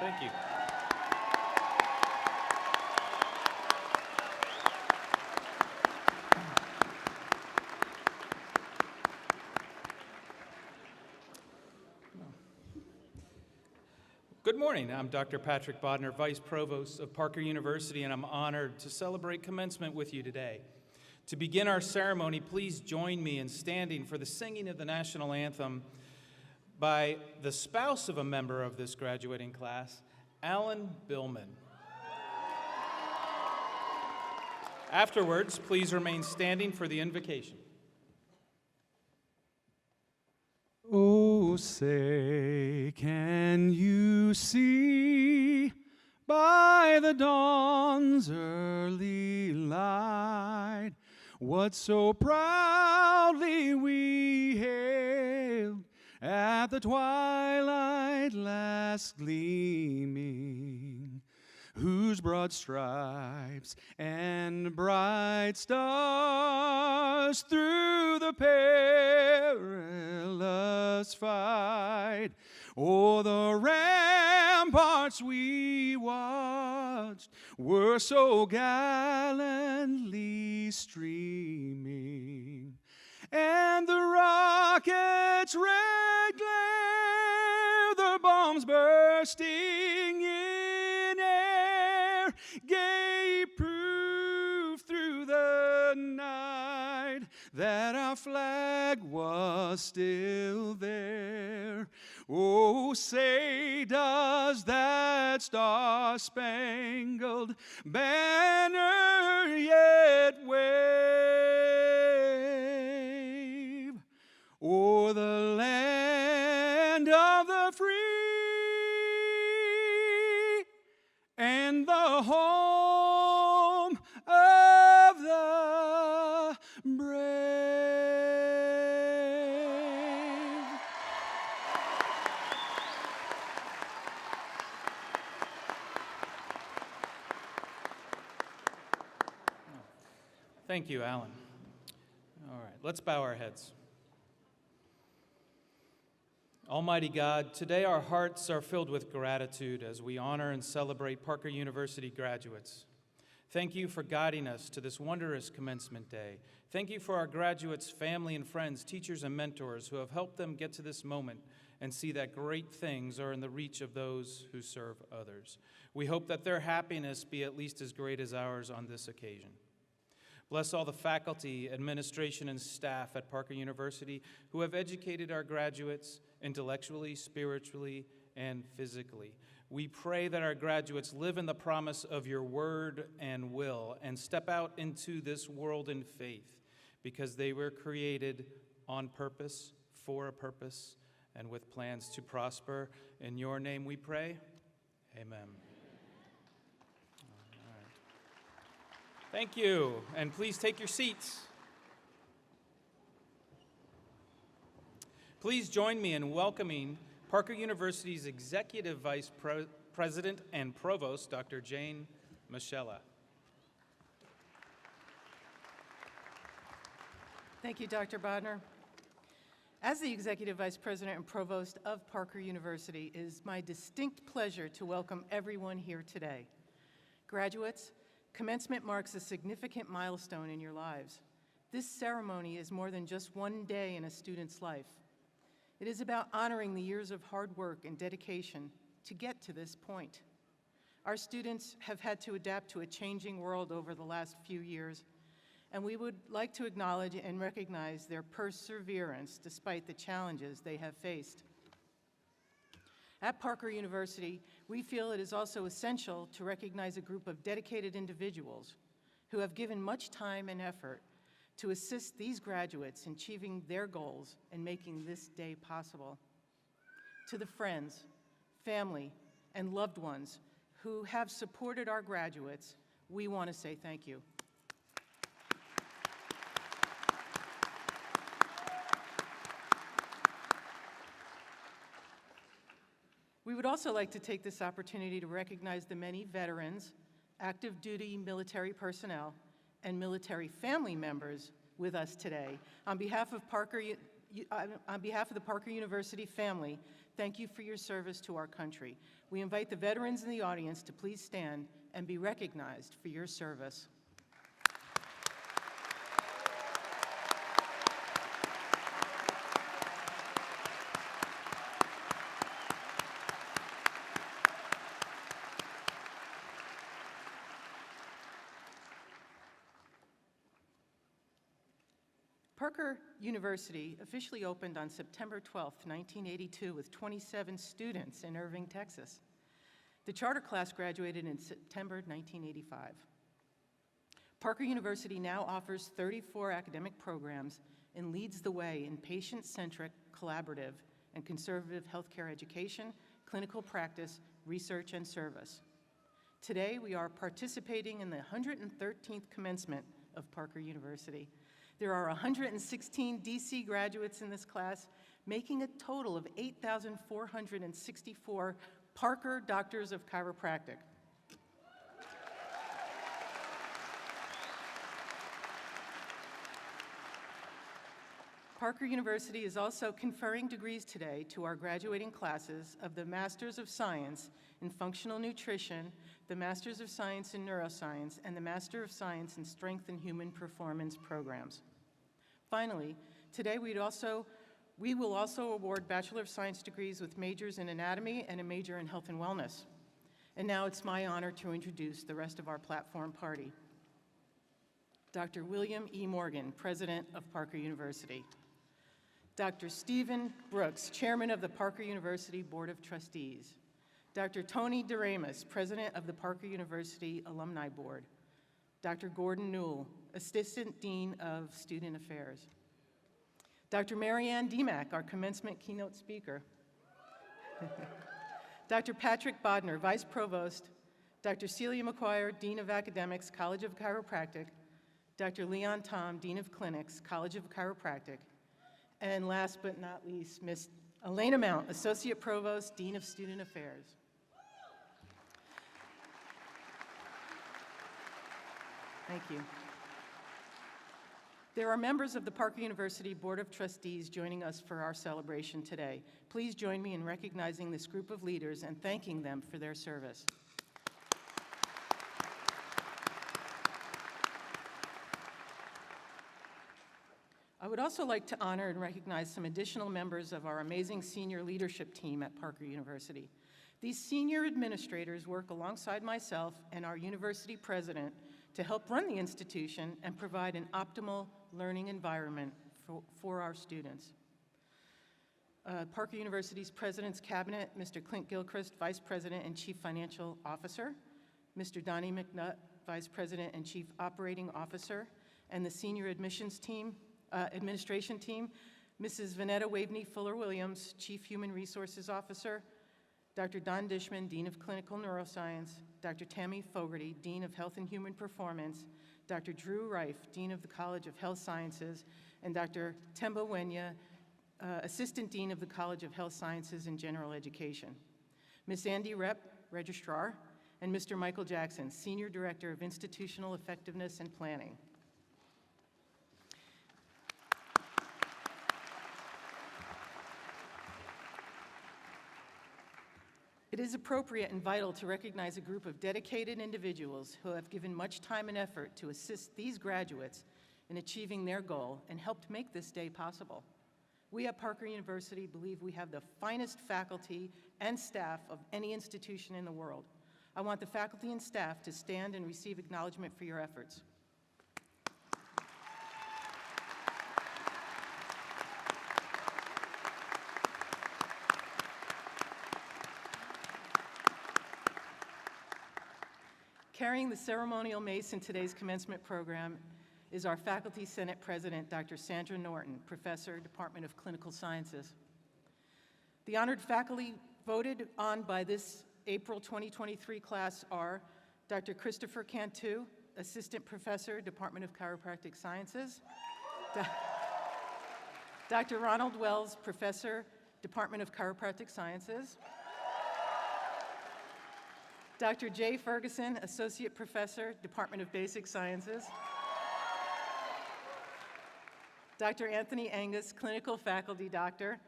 Thank you. Good morning. I'm Dr. Patrick Bodner, Vice Provost of Parker University, and I'm honored to celebrate commencement with you today. To begin our ceremony, please join me in standing for the singing of the national anthem by the spouse of a member of this graduating class, Alan Billman. Afterwards, please remain standing for the invocation. Oh, say, can you see by the dawn's early light what so proudly we hailed at the twilight last gleaming, whose broad stripes and bright stars through the perilous fight o'er the ramparts we watched were so gallantly streaming, and the rockets' red glare, the bombs bursting in air, gave proof through the night that our flag was still there. Oh, say, does that star-spangled banner yet wave o'er the land of the free and the home of the brave? Thank you, Alan. All right, let's bow our heads. Almighty God, today our hearts are filled with gratitude as we honor and celebrate Parker University graduates. Thank you for guiding us to this wondrous commencement day. Thank you for our graduates' family and friends, teachers and mentors who have helped them get to this moment and see that great things are in the reach of those who serve others. We hope that their happiness be at least as great as ours on this occasion. Bless all the faculty, administration, and staff at Parker University who have educated our graduates intellectually, spiritually, and physically. We pray that our graduates live in the promise of your word and will and step out into this world in faith because they were created on purpose, for a purpose, and with plans to prosper. In your name we pray. Amen. Thank you, and please take your seats. Please join me in welcoming Parker University's Executive Vice President and Provost, Dr. Jane Michella. Thank you, Dr. Bodner. As the Executive Vice President and Provost of Parker University, it is my distinct pleasure to welcome everyone here today. Graduates, commencement marks a significant milestone in your lives. This ceremony is more than just one day in a student's life. It is about honoring the years of hard work and dedication to get to this point. Our students have had to adapt to a changing world over the last few years, and we would like to acknowledge and recognize their perseverance despite the challenges they have faced. At Parker University, we feel it is also essential to recognize a group of dedicated individuals who have given much time and effort to assist these graduates in achieving their goals and making this day possible. To the friends, family, and loved ones who have supported our graduates, we want to say thank you. We would also like to take this opportunity to recognize the many veterans, active duty military personnel, and military family members with us today. On behalf of Parker on behalf of the Parker University family, thank you for your service to our country. We invite the veterans in the audience to please stand and be recognized for your service. Parker University officially opened on September 12, 1982, with 27 students in Irving, Texas. The charter class graduated in September 1985. Parker University now offers 34 academic programs and leads the way in patient-centric, collaborative, and conservative healthcare education, clinical practice, research, and service. Today, we are participating in the 113th commencement of Parker University. There are 116 DC graduates in this class, making a total of 8,464 Parker Doctors of Chiropractic. Parker University is also conferring degrees today to our graduating classes of the Masters of Science in Functional Nutrition, the Masters of Science in Neuroscience, and the Master of Science in Strength and Human Performance programs. Finally, today we will also award Bachelor of Science degrees with majors in anatomy and a major in health and wellness. And now it's my honor to introduce the rest of our platform party. Dr. William E. Morgan, President of Parker University. Dr. Stephen Brooks, Chairman of the Parker University Board of Trustees. Dr. Tony DeRamus, President of the Parker University Alumni Board. Dr. Gordon Newell, Assistant Dean of Student Affairs. Dr. Marianne Demack, our commencement keynote speaker. Dr. Patrick Bodner, Vice Provost. Dr. Celia McQuire, Dean of Academics, College of Chiropractic. Dr. Leon Tom, Dean of Clinics, College of Chiropractic. And last but not least, Ms. Elena Mount, Associate Provost, Dean of Student Affairs. Thank you. There are members of the Parker University Board of Trustees joining us for our celebration today. Please join me in recognizing this group of leaders and thanking them for their service. I would also like to honor and recognize some additional members of our amazing senior leadership team at Parker University. These senior administrators work alongside myself and our university president to help run the institution and provide an optimal learning environment for our students. Parker University's President's Cabinet, Mr. Clint Gilchrist, Vice President and Chief Financial Officer, Mr. Donnie McNutt, Vice President and Chief Operating Officer, and the senior administration team, Mrs. Vanetta Waveney Fuller-Williams, Chief Human Resources Officer, Dr. Don Dishman, Dean of Clinical Neuroscience, Dr. Tammy Fogarty, Dean of Health and Human Performance, Dr. Drew Reif, Dean of the College of Health Sciences, and Dr. Temba Wenya, Assistant Dean of the College of Health Sciences and General Education, Ms. Andy Repp, Registrar, and Mr. Michael Jackson, Senior Director of Institutional Effectiveness and Planning. It is appropriate and vital to recognize a group of dedicated individuals who have given much time and effort to assist these graduates in achieving their goal and helped make this day possible. We at Parker University believe we have the finest faculty and staff of any institution in the world. I want the faculty and staff to stand and receive acknowledgement for your efforts. Carrying the ceremonial mace in today's commencement program is our Faculty Senate President, Dr. Sandra Norton, Professor, Department of Clinical Sciences. The honored faculty voted on by this April 2023 class are Dr. Christopher Cantu, Assistant Professor, Department of Chiropractic Sciences, Dr. Ronald Wells, Professor, Department of Chiropractic Sciences, Dr. Jay Ferguson, Associate Professor, Department of Basic Sciences, Dr. Anthony Angus, Clinical Faculty Doctor,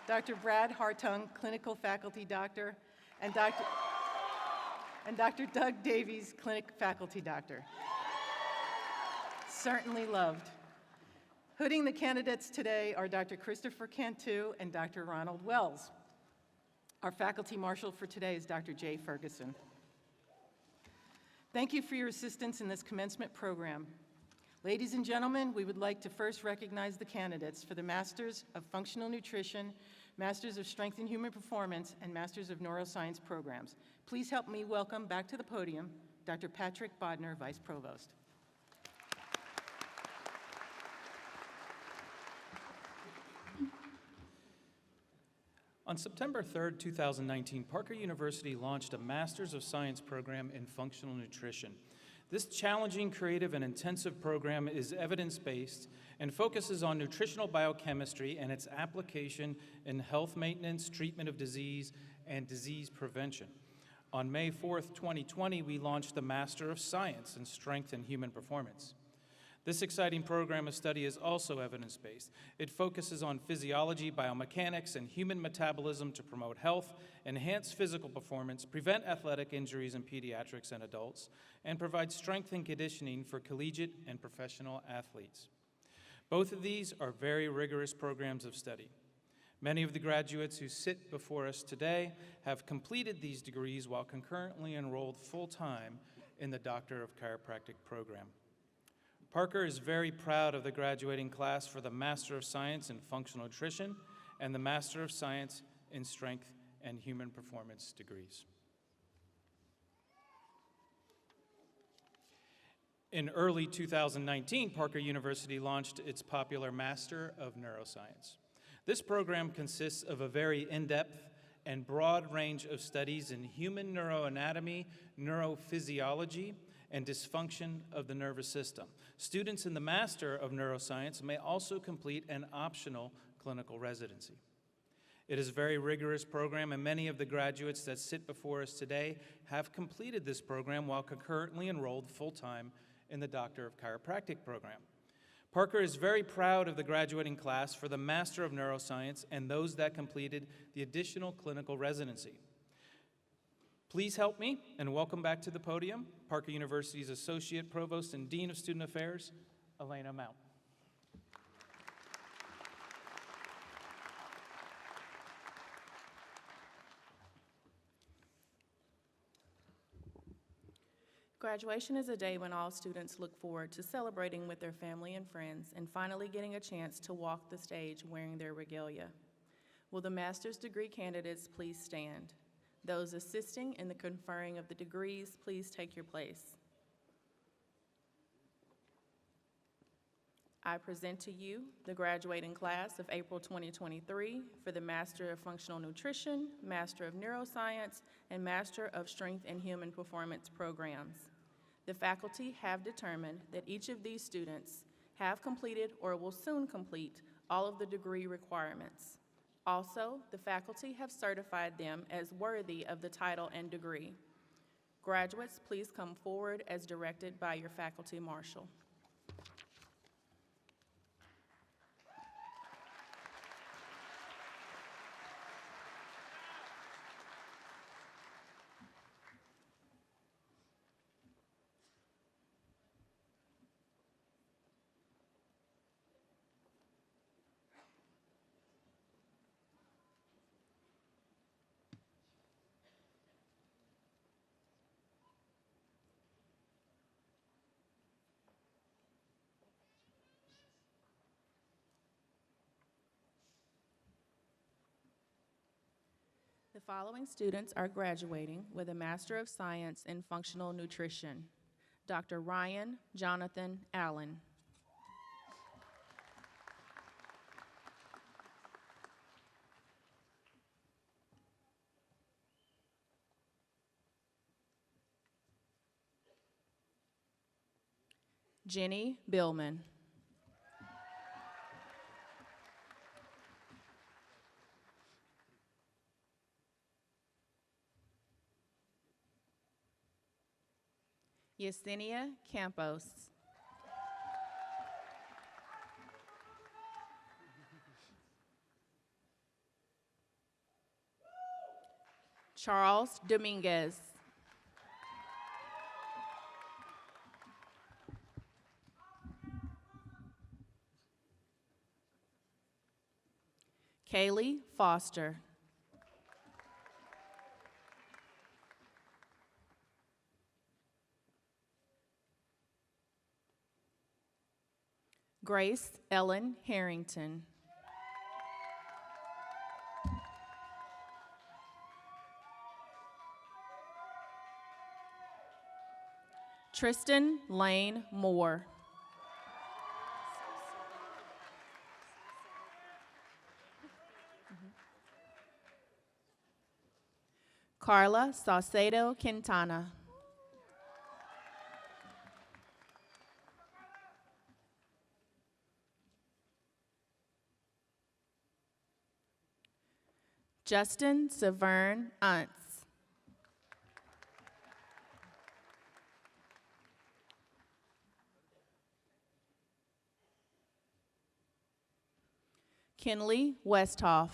Dr. Brad Hartung, Clinical Faculty Doctor, and Dr. Doug Davies, Clinic Faculty Doctor. Certainly loved. Hooding the candidates today are Dr. Christopher Cantu and Dr. Ronald Wells. Our faculty marshal for today is Dr. Jay Ferguson. Thank you for your assistance in this commencement program. Ladies and gentlemen, we would like to first recognize the candidates for the Masters of Functional Nutrition, Masters of Strength and Human Performance, and Masters of Neuroscience programs. Please help me welcome back to the podium Dr. Patrick Bodner, Vice Provost. On September 3rd, 2019, Parker University launched a Masters of Science program in Functional Nutrition. This challenging, creative, and intensive program is evidence-based and focuses on nutritional biochemistry and its application in health maintenance, treatment of disease, and disease prevention. On May 4th, 2020, we launched the Master of Science in Strength and Human Performance. This exciting program of study is also evidence-based. It focuses on physiology, biomechanics, and human metabolism to promote health, enhance physical performance, prevent athletic injuries in pediatrics and adults, and provide strength and conditioning for collegiate and professional athletes. Both of these are very rigorous programs of study. Many of the graduates who sit before us today have completed these degrees while concurrently enrolled full-time in the Doctor of Chiropractic program. Parker is very proud of the graduating class for the Master of Science in Functional Nutrition and the Master of Science in Strength and Human Performance degrees. In early 2019, Parker University launched its popular Master of Neuroscience. This program consists of a very in-depth and broad range of studies in human neuroanatomy, neurophysiology, and dysfunction of the nervous system. Students in the Master of Neuroscience may also complete an optional clinical residency. It is a very rigorous program, and many of the graduates that sit before us today have completed this program while concurrently enrolled full-time in the Doctor of Chiropractic program. Parker is very proud of the graduating class for the Master of Neuroscience and those that completed the additional clinical residency. Please help me and welcome back to the podium Parker University's Associate Provost and Dean of Student Affairs, Elena Mount. Graduation is a day when all students look forward to celebrating with their family and friends and finally getting a chance to walk the stage wearing their regalia. Will the master's degree candidates please stand? Those assisting in the conferring of the degrees, please take your place. I present to you the graduating class of April 2023 for the Master of Functional Nutrition, Master of Neuroscience, and Master of Strength and Human Performance programs. The faculty have determined that each of these students have completed or will soon complete all of the degree requirements. Also, the faculty have certified them as worthy of the title and degree. Graduates, please come forward as directed by your faculty marshal. The following students are graduating with a Master of Science in Functional Nutrition. Dr. Ryan Jonathan Allen. Jenny Billman. Yesenia Campos. Charles Dominguez. Kaylee Foster. Grace Ellen Harrington. Tristan Lane Moore. Carla Saucedo Quintana. Justin Severn Untz. Kinley Westhoff.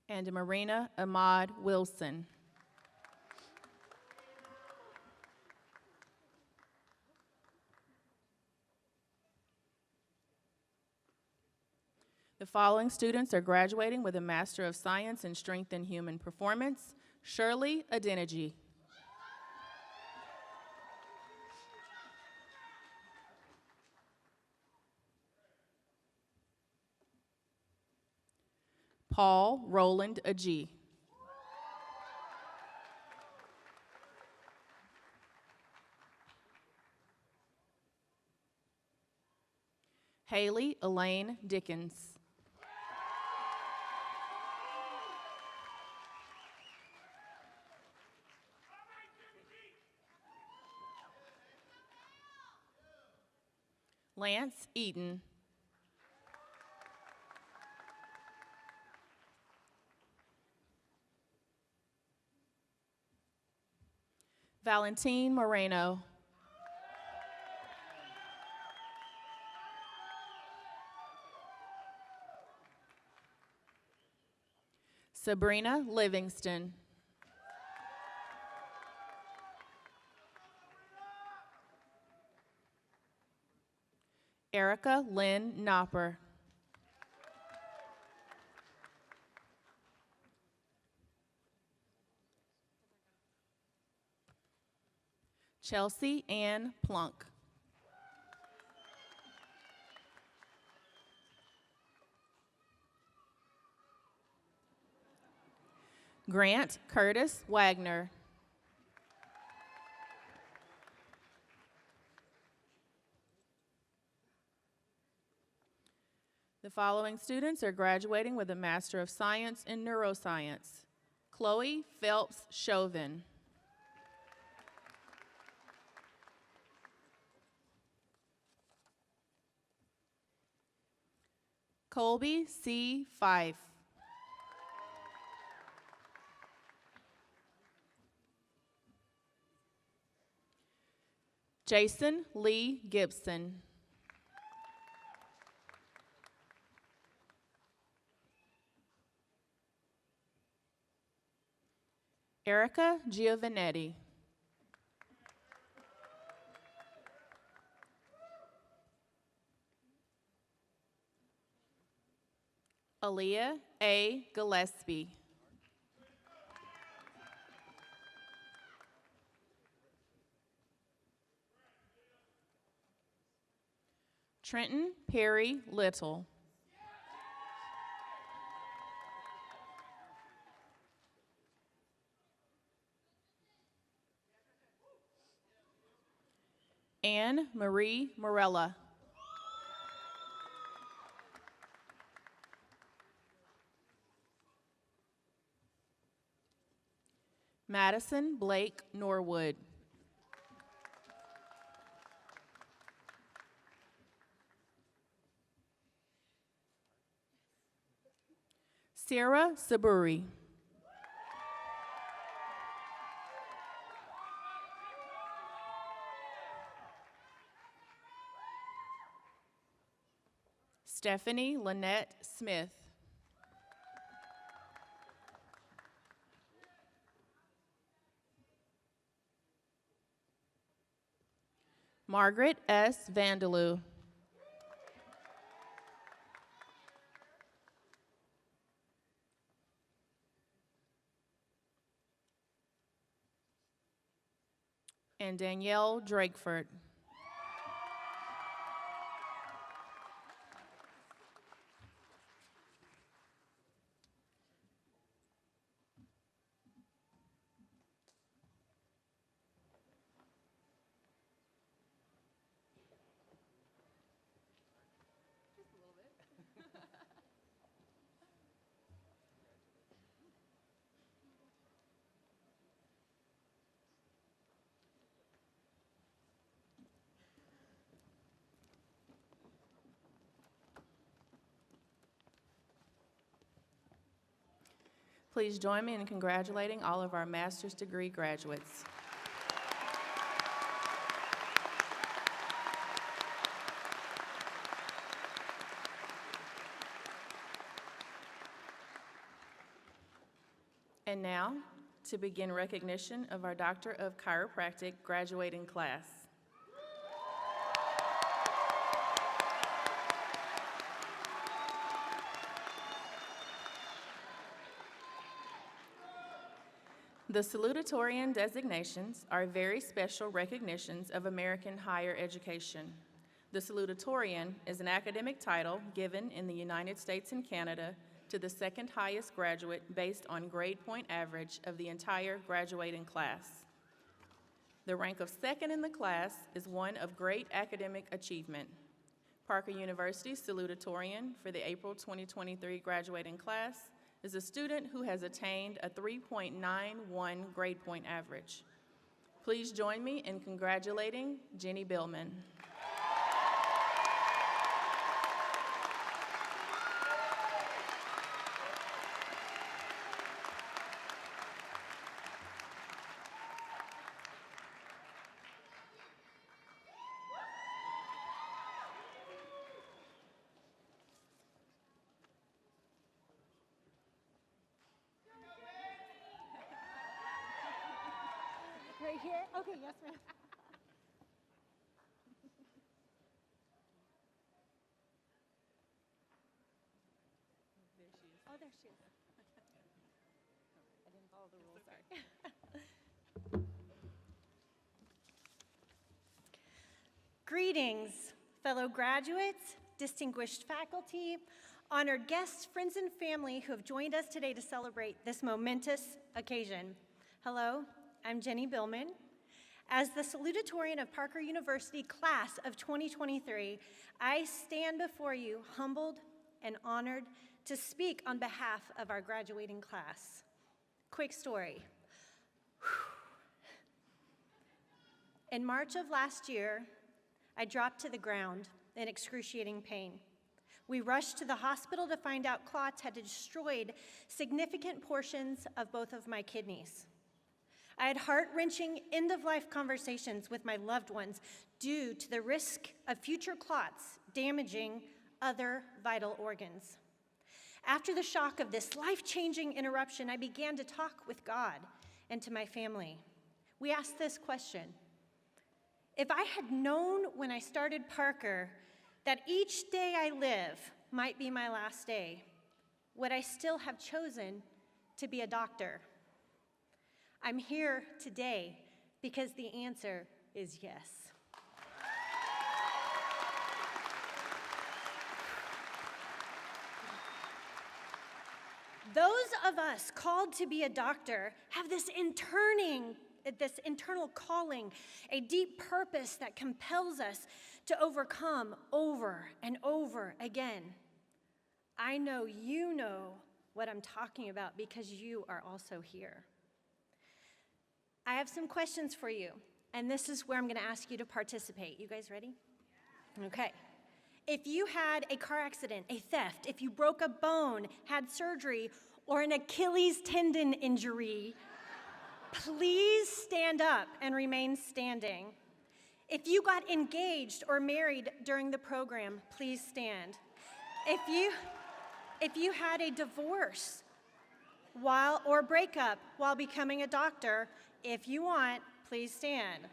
And Marina Ahmad Wilson. The following students are graduating with a Master of Science in Strength and Human Performance: Shirley Adeniji. Paul Roland Agee. Haley Elaine Dickens. Lance Eaton. Valentine Moreno. Sabrina Livingston. Erica Lynn Knopper. Chelsea Ann Plunk. Grant Curtis Wagner. The following students are graduating with a Master of Science in Neuroscience: Chloe Phelps Chauvin. Colby C. Fife. Jason Lee Gibson. Erica Giovanetti. Aaliyah A. Gillespie. Trenton Perry Little. Anne Marie Morella. Madison Blake Norwood. Sarah Saburi. Stephanie Lynette Smith. Margaret S. Vandeloo. And Danielle Drakeford. Please join me in congratulating all of our master's degree graduates. And now, to begin recognition of our Doctor of Chiropractic graduating class. The Salutatorian designations are very special recognitions of American higher education. The Salutatorian is an academic title given in the United States and Canada to the second highest graduate based on grade point average of the entire graduating class. The rank of second in the class is one of great academic achievement. Parker University's Salutatorian for the April 2023 graduating class is a student who has attained a 3.91 grade point average. Please join me in congratulating Jenny Billman. Right here? Okay, yes, ma'am. There she is. Oh, there she is. I didn't follow the rules, sorry. Greetings, fellow graduates, distinguished faculty, honored guests, friends, and family who have joined us today to celebrate this momentous occasion. Hello, I'm Jenny Billman. As the Salutatorian of Parker University class of 2023, I stand before you humbled and honored to speak on behalf of our graduating class. Quick story. In March of last year, I dropped to the ground in excruciating pain. We rushed to the hospital to find out clots had destroyed significant portions of both of my kidneys. I had heart-wrenching end-of-life conversations with my loved ones due to the risk of future clots damaging other vital organs. After the shock of this life-changing interruption, I began to talk with God and to my family. We asked this question: if I had known when I started Parker that each day I live might be my last day, would I still have chosen to be a doctor? I'm here today because the answer is yes. Those of us called to be a doctor have this internal calling, a deep purpose that compels us to overcome over and over again. I know you know what I'm talking about because you are also here. I have some questions for you, and this is where I'm going to ask you to participate. You guys ready? Okay. If you had a car accident, a theft, if you broke a bone, had surgery, or an Achilles tendon injury, please stand up and remain standing. If you got engaged or married during the program, please stand. If you had a divorce or breakup while becoming a doctor, if you want, please stand.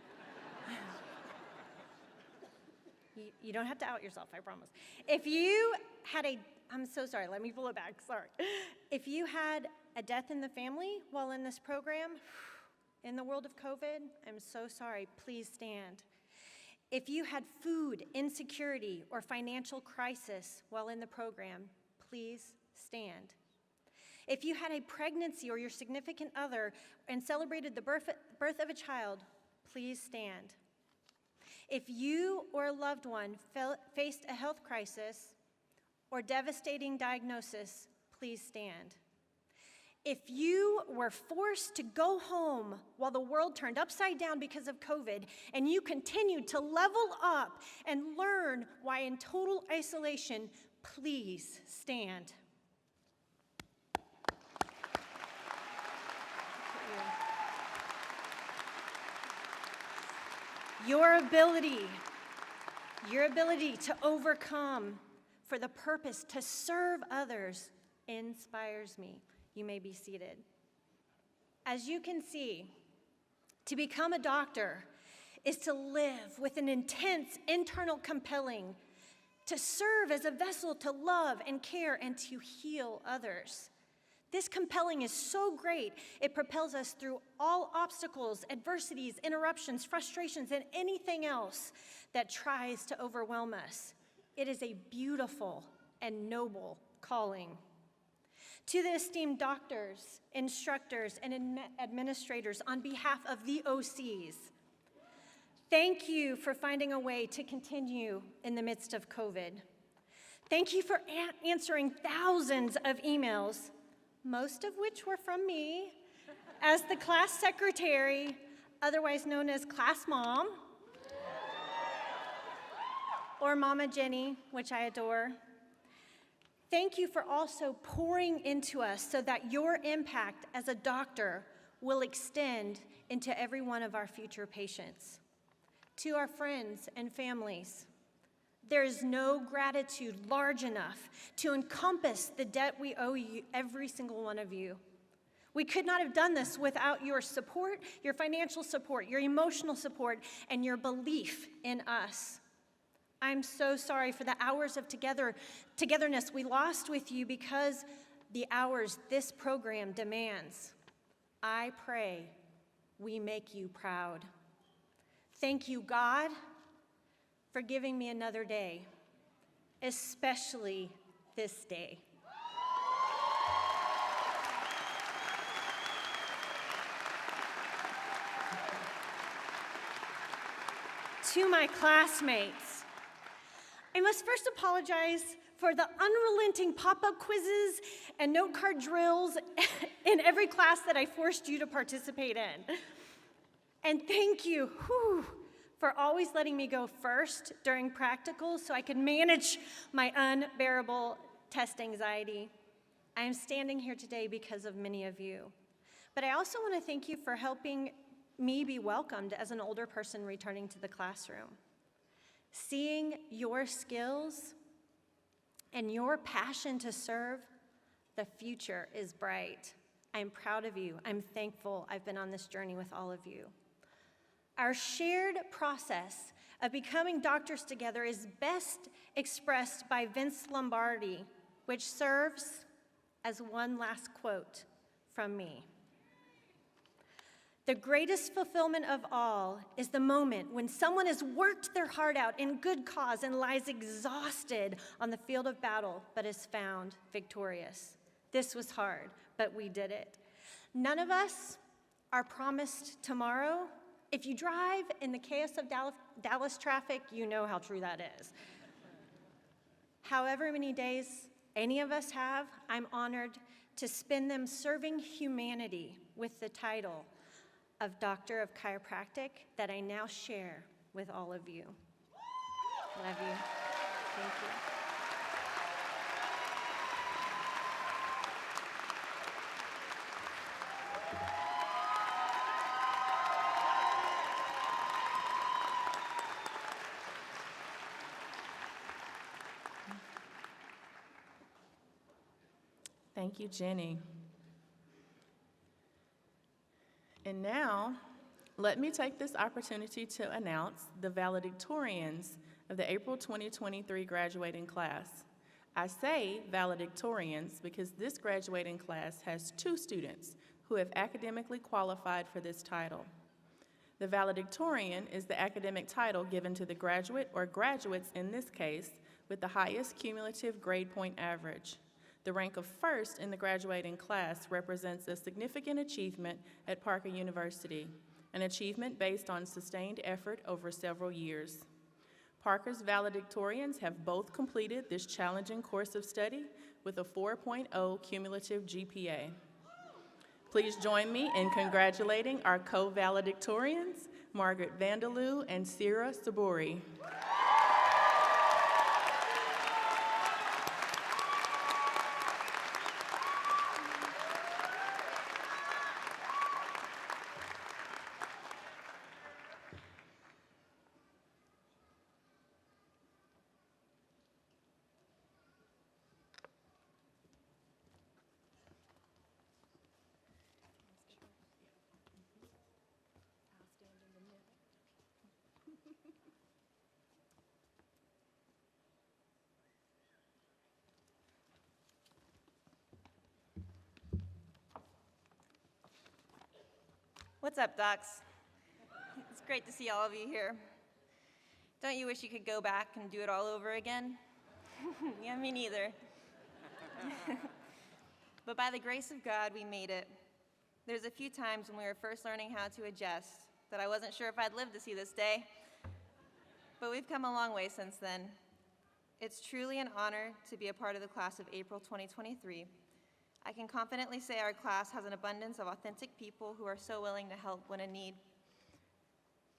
You don't have to out yourself, I promise. If you had I'm so sorry, let me pull it back, sorry. If you had a death in the family while in this program, in the world of COVID, I'm so sorry, please stand. If you had food insecurity or financial crisis while in the program, please stand. If you had a pregnancy or your significant other and celebrated the birth of a child, please stand. If you or a loved one faced a health crisis or devastating diagnosis, please stand. If you were forced to go home while the world turned upside down because of COVID, and you continued to level up and learn why in total isolation, please stand. Your ability to overcome for the purpose to serve others inspires me. You may be seated. As you can see, to become a doctor is to live with an intense internal compelling, to serve as a vessel to love and care and to heal others. This compelling is so great, it propels us through all obstacles, adversities, interruptions, frustrations, and anything else that tries to overwhelm us. It is a beautiful and noble calling. To the esteemed doctors, instructors, and administrators on behalf of the OCs, thank you for finding a way to continue in the midst of COVID. Thank you for answering thousands of emails, most of which were from me, as the class secretary, otherwise known as class mom, or Mama Jenny, which I adore. Thank you for also pouring into us so that your impact as a doctor will extend into every one of our future patients. To our friends and families, there is no gratitude large enough to encompass the debt we owe you, every single one of you. We could not have done this without your support, your financial support, your emotional support, and your belief in us. I'm so sorry for the hours of togetherness we lost with you because the hours this program demands. I pray we make you proud. Thank you, God, for giving me another day, especially this day. To my classmates, I must first apologize for the unrelenting pop-up quizzes and note card drills in every class that I forced you to participate in. And thank you for always letting me go first during practicals so I could manage my unbearable test anxiety. I am standing here today because of many of you. But I also want to thank you for helping me be welcomed as an older person returning to the classroom. Seeing your skills and your passion to serve, the future is bright. I'm proud of you. I'm thankful I've been on this journey with all of you. Our shared process of becoming doctors together is best expressed by Vince Lombardi, which serves as one last quote from me. The greatest fulfillment of all is the moment when someone has worked their heart out in good cause and lies exhausted on the field of battle, but is found victorious. This was hard, but we did it. None of us are promised tomorrow. If you drive in the chaos of Dallas traffic, you know how true that is. However many days any of us have, I'm honored to spend them serving humanity with the title of Doctor of Chiropractic that I now share with all of you. Love you. Thank you. Thank you, Jenny. And now, let me take this opportunity to announce the valedictorians of the April 2023 graduating class. I say valedictorians because this graduating class has 2 students who have academically qualified for this title. The valedictorian is the academic title given to the graduate or graduates in this case with the highest cumulative grade point average. The rank of first in the graduating class represents a significant achievement at Parker University, an achievement based on sustained effort over several years. Parker's valedictorians have both completed this challenging course of study with a 4.0 cumulative GPA. Please join me in congratulating our co-valedictorians, Margaret Vandeloo and Sierra Saburi. What's up, docs? It's great to see all of you here. Don't you wish you could go back and do it all over again? Yeah, me neither. But by the grace of God, we made it. There's a few times when we were first learning how to adjust that I wasn't sure if I'd live to see this day. But we've come a long way since then. It's truly an honor to be a part of the class of April 2023. I can confidently say our class has an abundance of authentic people who are so willing to help when in need.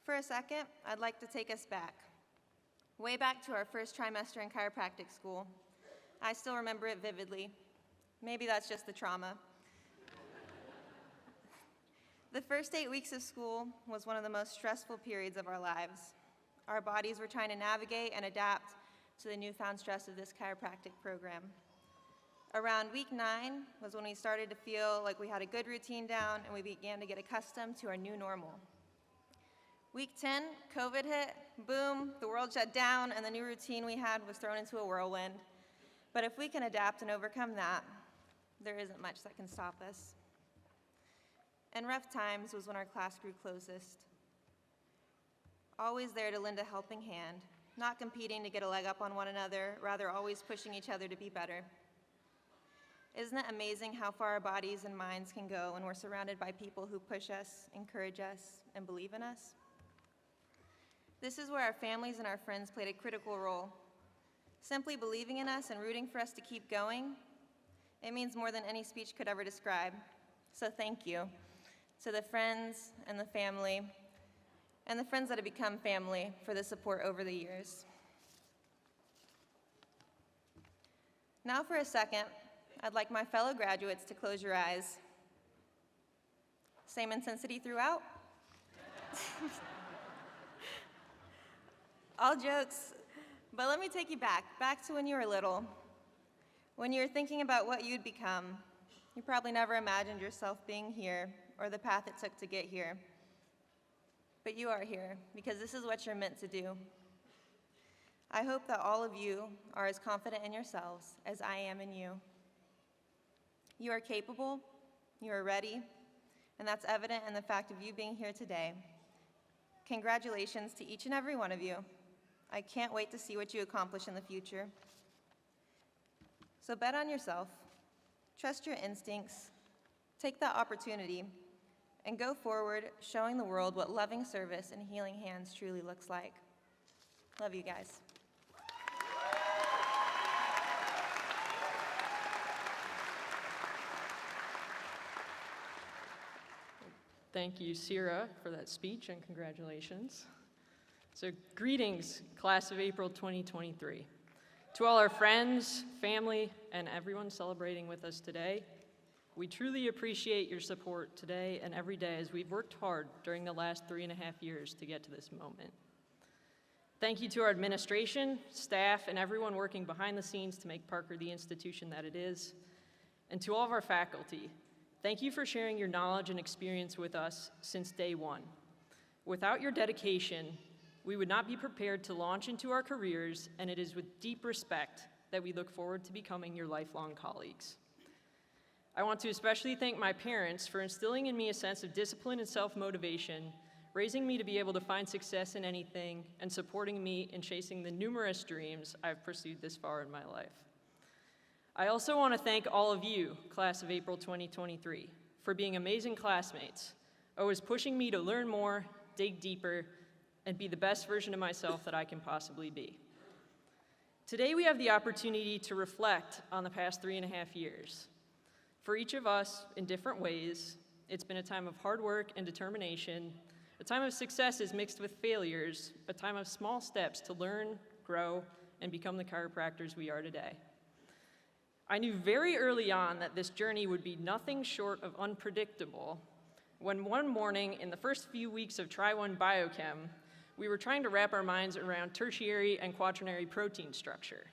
For a second, I'd like to take us back, way back to our first trimester in chiropractic school. I still remember it vividly. Maybe that's just the trauma. The first 8 weeks of school was one of the most stressful periods of our lives. Our bodies were trying to navigate and adapt to the newfound stress of this chiropractic program. Around week 9 was when we started to feel like we had a good routine down and we began to get accustomed to our new normal. Week 10, COVID hit, boom, the world shut down, and the new routine we had was thrown into a whirlwind. But if we can adapt and overcome that, there isn't much that can stop us. And rough times was when our class grew closest. Always there to lend a helping hand, not competing to get a leg up on one another, rather always pushing each other to be better. Isn't it amazing how far our bodies and minds can go when we're surrounded by people who push us, encourage us, and believe in us? This is where our families and our friends played a critical role. Simply believing in us and rooting for us to keep going, it means more than any speech could ever describe. So thank you to the friends and the family, and the friends that have become family for the support over the years. Now for a second, I'd like my fellow graduates to close your eyes. Same intensity throughout? All jokes, but let me take you back to when you were little. When you were thinking about what you'd become, you probably never imagined yourself being here or the path it took to get here. But you are here because this is what you're meant to do. I hope that all of you are as confident in yourselves as I am in you. You are capable, you are ready, and that's evident in the fact of you being here today. Congratulations to each and every one of you. I can't wait to see what you accomplish in the future. So bet on yourself, trust your instincts, take that opportunity, and go forward showing the world what loving service and healing hands truly looks like. Love you guys. Thank you, Sierra, for that speech, and congratulations. So greetings, class of April 2023. To all our friends, family, and everyone celebrating with us today, we truly appreciate your support today and every day as we've worked hard during the last 3.5 years to get to this moment. Thank you to our administration, staff, and everyone working behind the scenes to make Parker the institution that it is. And to all of our faculty, thank you for sharing your knowledge and experience with us since day one. Without your dedication, we would not be prepared to launch into our careers, and it is with deep respect that we look forward to becoming your lifelong colleagues. I want to especially thank my parents for instilling in me a sense of discipline and self-motivation, raising me to be able to find success in anything, and supporting me in chasing the numerous dreams I've pursued this far in my life. I also want to thank all of you, class of April 2023, for being amazing classmates, always pushing me to learn more, dig deeper, and be the best version of myself that I can possibly be. Today we have the opportunity to reflect on the past 3.5 years. For each of us, in different ways, it's been a time of hard work and determination, a time of successes mixed with failures, a time of small steps to learn, grow, and become the chiropractors we are today. I knew very early on that this journey would be nothing short of unpredictable when one morning in the first few weeks of Try One Biochem, we were trying to wrap our minds around tertiary and quaternary protein structure.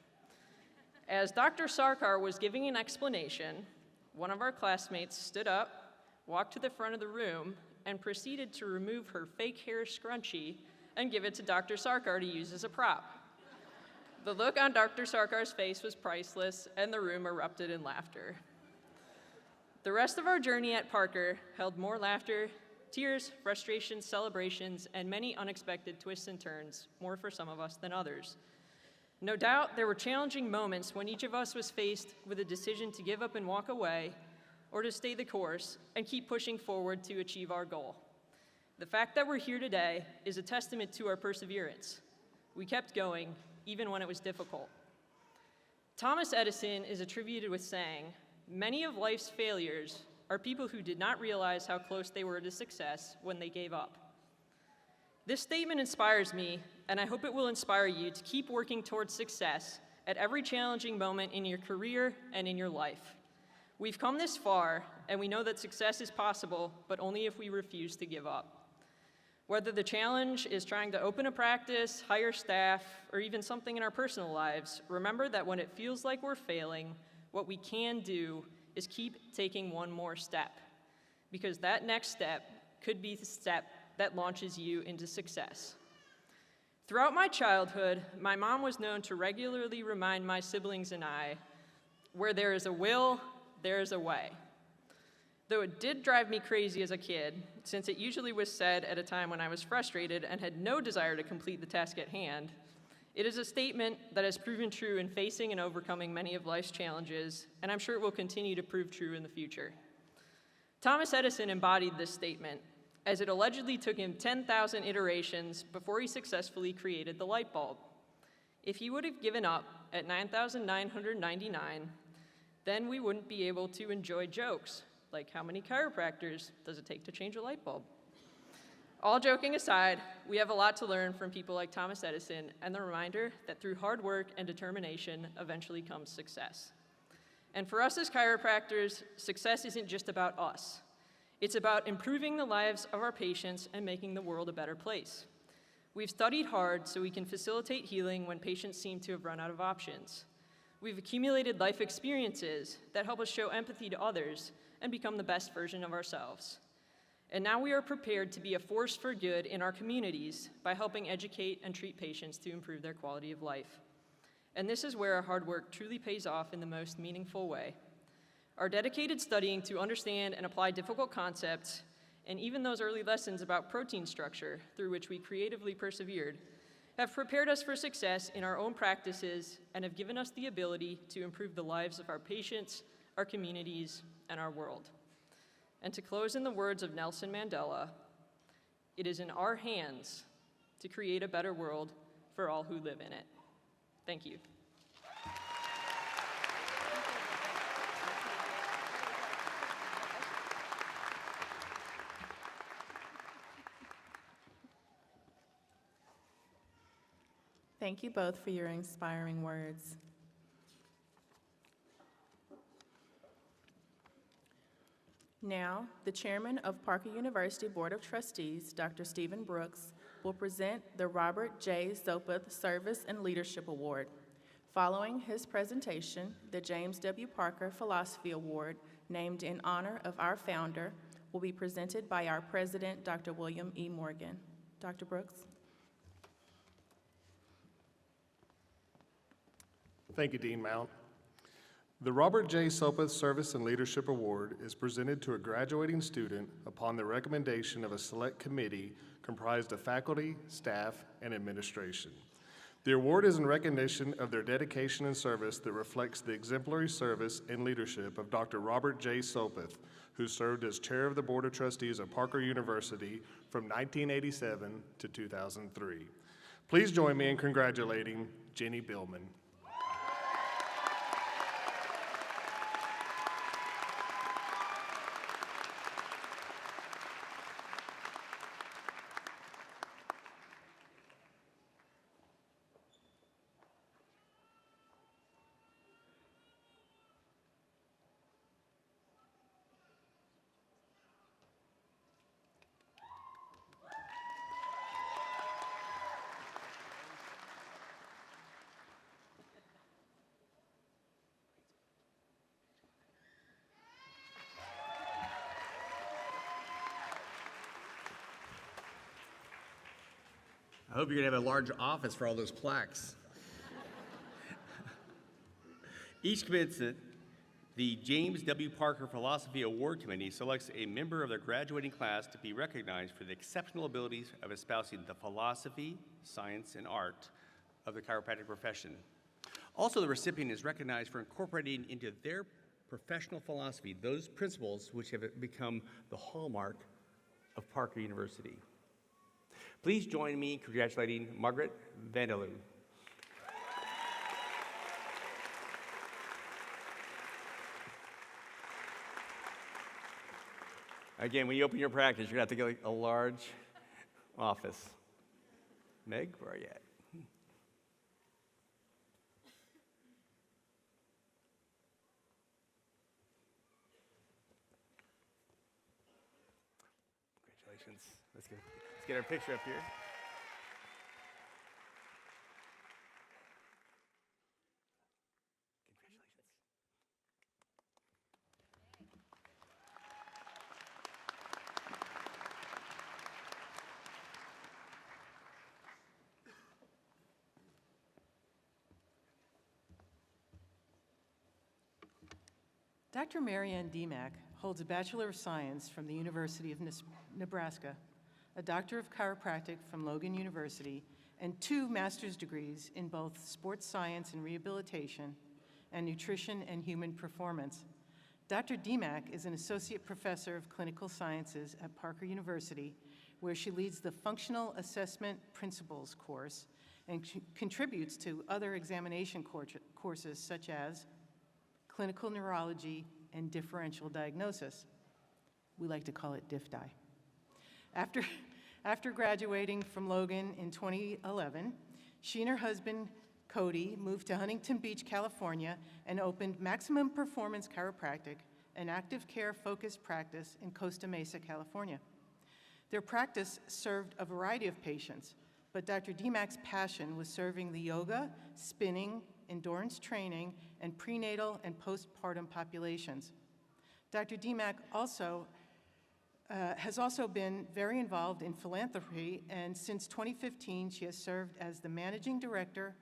As Dr. Sarkar was giving an explanation, one of our classmates stood up, walked to the front of the room, and proceeded to remove her fake hair scrunchie and give it to Dr. Sarkar to use as a prop. The look on Dr. Sarkar's face was priceless, and the room erupted in laughter. The rest of our journey at Parker held more laughter, tears, frustrations, celebrations, and many unexpected twists and turns, more for some of us than others. No doubt there were challenging moments when each of us was faced with a decision to give up and walk away, or to stay the course and keep pushing forward to achieve our goal. The fact that we're here today is a testament to our perseverance. We kept going, even when it was difficult. Thomas Edison is attributed with saying, "Many of life's failures are people who did not realize how close they were to success when they gave up." This statement inspires me, and I hope it will inspire you to keep working towards success at every challenging moment in your career and in your life. We've come this far, and we know that success is possible, but only if we refuse to give up. Whether the challenge is trying to open a practice, hire staff, or even something in our personal lives, remember that when it feels like we're failing, what we can do is keep taking one more step, because that next step could be the step that launches you into success. Throughout my childhood, my mom was known to regularly remind my siblings and I, where there is a will, there is a way. Though it did drive me crazy as a kid, since it usually was said at a time when I was frustrated and had no desire to complete the task at hand, it is a statement that has proven true in facing and overcoming many of life's challenges, and I'm sure it will continue to prove true in the future. Thomas Edison embodied this statement, as it allegedly took him 10,000 iterations before he successfully created the light bulb. If he would have given up at 9,999, then we wouldn't be able to enjoy jokes, like how many chiropractors does it take to change a light bulb? All joking aside, we have a lot to learn from people like Thomas Edison and the reminder that through hard work and determination eventually comes success. And for us as chiropractors, success isn't just about us. It's about improving the lives of our patients and making the world a better place. We've studied hard so we can facilitate healing when patients seem to have run out of options. We've accumulated life experiences that help us show empathy to others and become the best version of ourselves. And now we are prepared to be a force for good in our communities by helping educate and treat patients to improve their quality of life. And this is where our hard work truly pays off in the most meaningful way. Our dedicated studying to understand and apply difficult concepts, and even those early lessons about protein structure through which we creatively persevered, have prepared us for success in our own practices and have given us the ability to improve the lives of our patients, our communities, and our world. And to close in the words of Nelson Mandela, it is in our hands to create a better world for all who live in it. Thank you. Thank you both for your inspiring words. Now, the chairman of Parker University Board of Trustees, Dr. Stephen Brooks, will present the Robert J. Zopeth Service and Leadership Award. Following his presentation, the James W. Parker Philosophy Award, named in honor of our founder, will be presented by our president, Dr. William E. Morgan. Dr. Brooks. Thank you, Dean Mount. The Robert J. Sopeth Service and Leadership Award is presented to a graduating student upon the recommendation of a select committee comprised of faculty, staff, and administration. The award is in recognition of their dedication and service that reflects the exemplary service and leadership of Dr. Robert J. Sopeth, who served as chair of the Board of Trustees of Parker University from 1987 to 2003. Please join me in congratulating Jenny Billman. I hope you're gonna have a large office for all those plaques. Each commencement, the James W. Parker Philosophy Award Committee selects a member of their graduating class to be recognized for the exceptional abilities of espousing the philosophy, science, and art of the chiropractic profession. Also, the recipient is recognized for incorporating into their professional philosophy those principles which have become the hallmark of Parker University. Please join me in congratulating Margaret Vanderloo. Again, when you open your practice, you're gonna have to get a large office. Meg, where are you at? Congratulations. Let's get our picture up here. Congratulations. Dr. Marianne Demak holds a Bachelor of Science from the University of Nebraska, a Doctor of Chiropractic from Logan University, and 2 master's degrees in both sports science and rehabilitation and nutrition and human performance. Dr. Demak is an associate professor of clinical sciences at Parker University, where she leads the Functional Assessment Principles course and contributes to other examination courses such as clinical neurology and differential diagnosis. We like to call it DIFDI. After graduating from Logan in 2011, she and her husband, Cody, moved to Huntington Beach, California, and opened Maximum Performance Chiropractic, an active care-focused practice in Costa Mesa, California. Their practice served a variety of patients, but Dr. Demak's passion was serving the yoga, spinning, endurance training, and prenatal and postpartum populations. Dr. Demak has also been very involved in philanthropy, and since 2015, she has served as the managing director,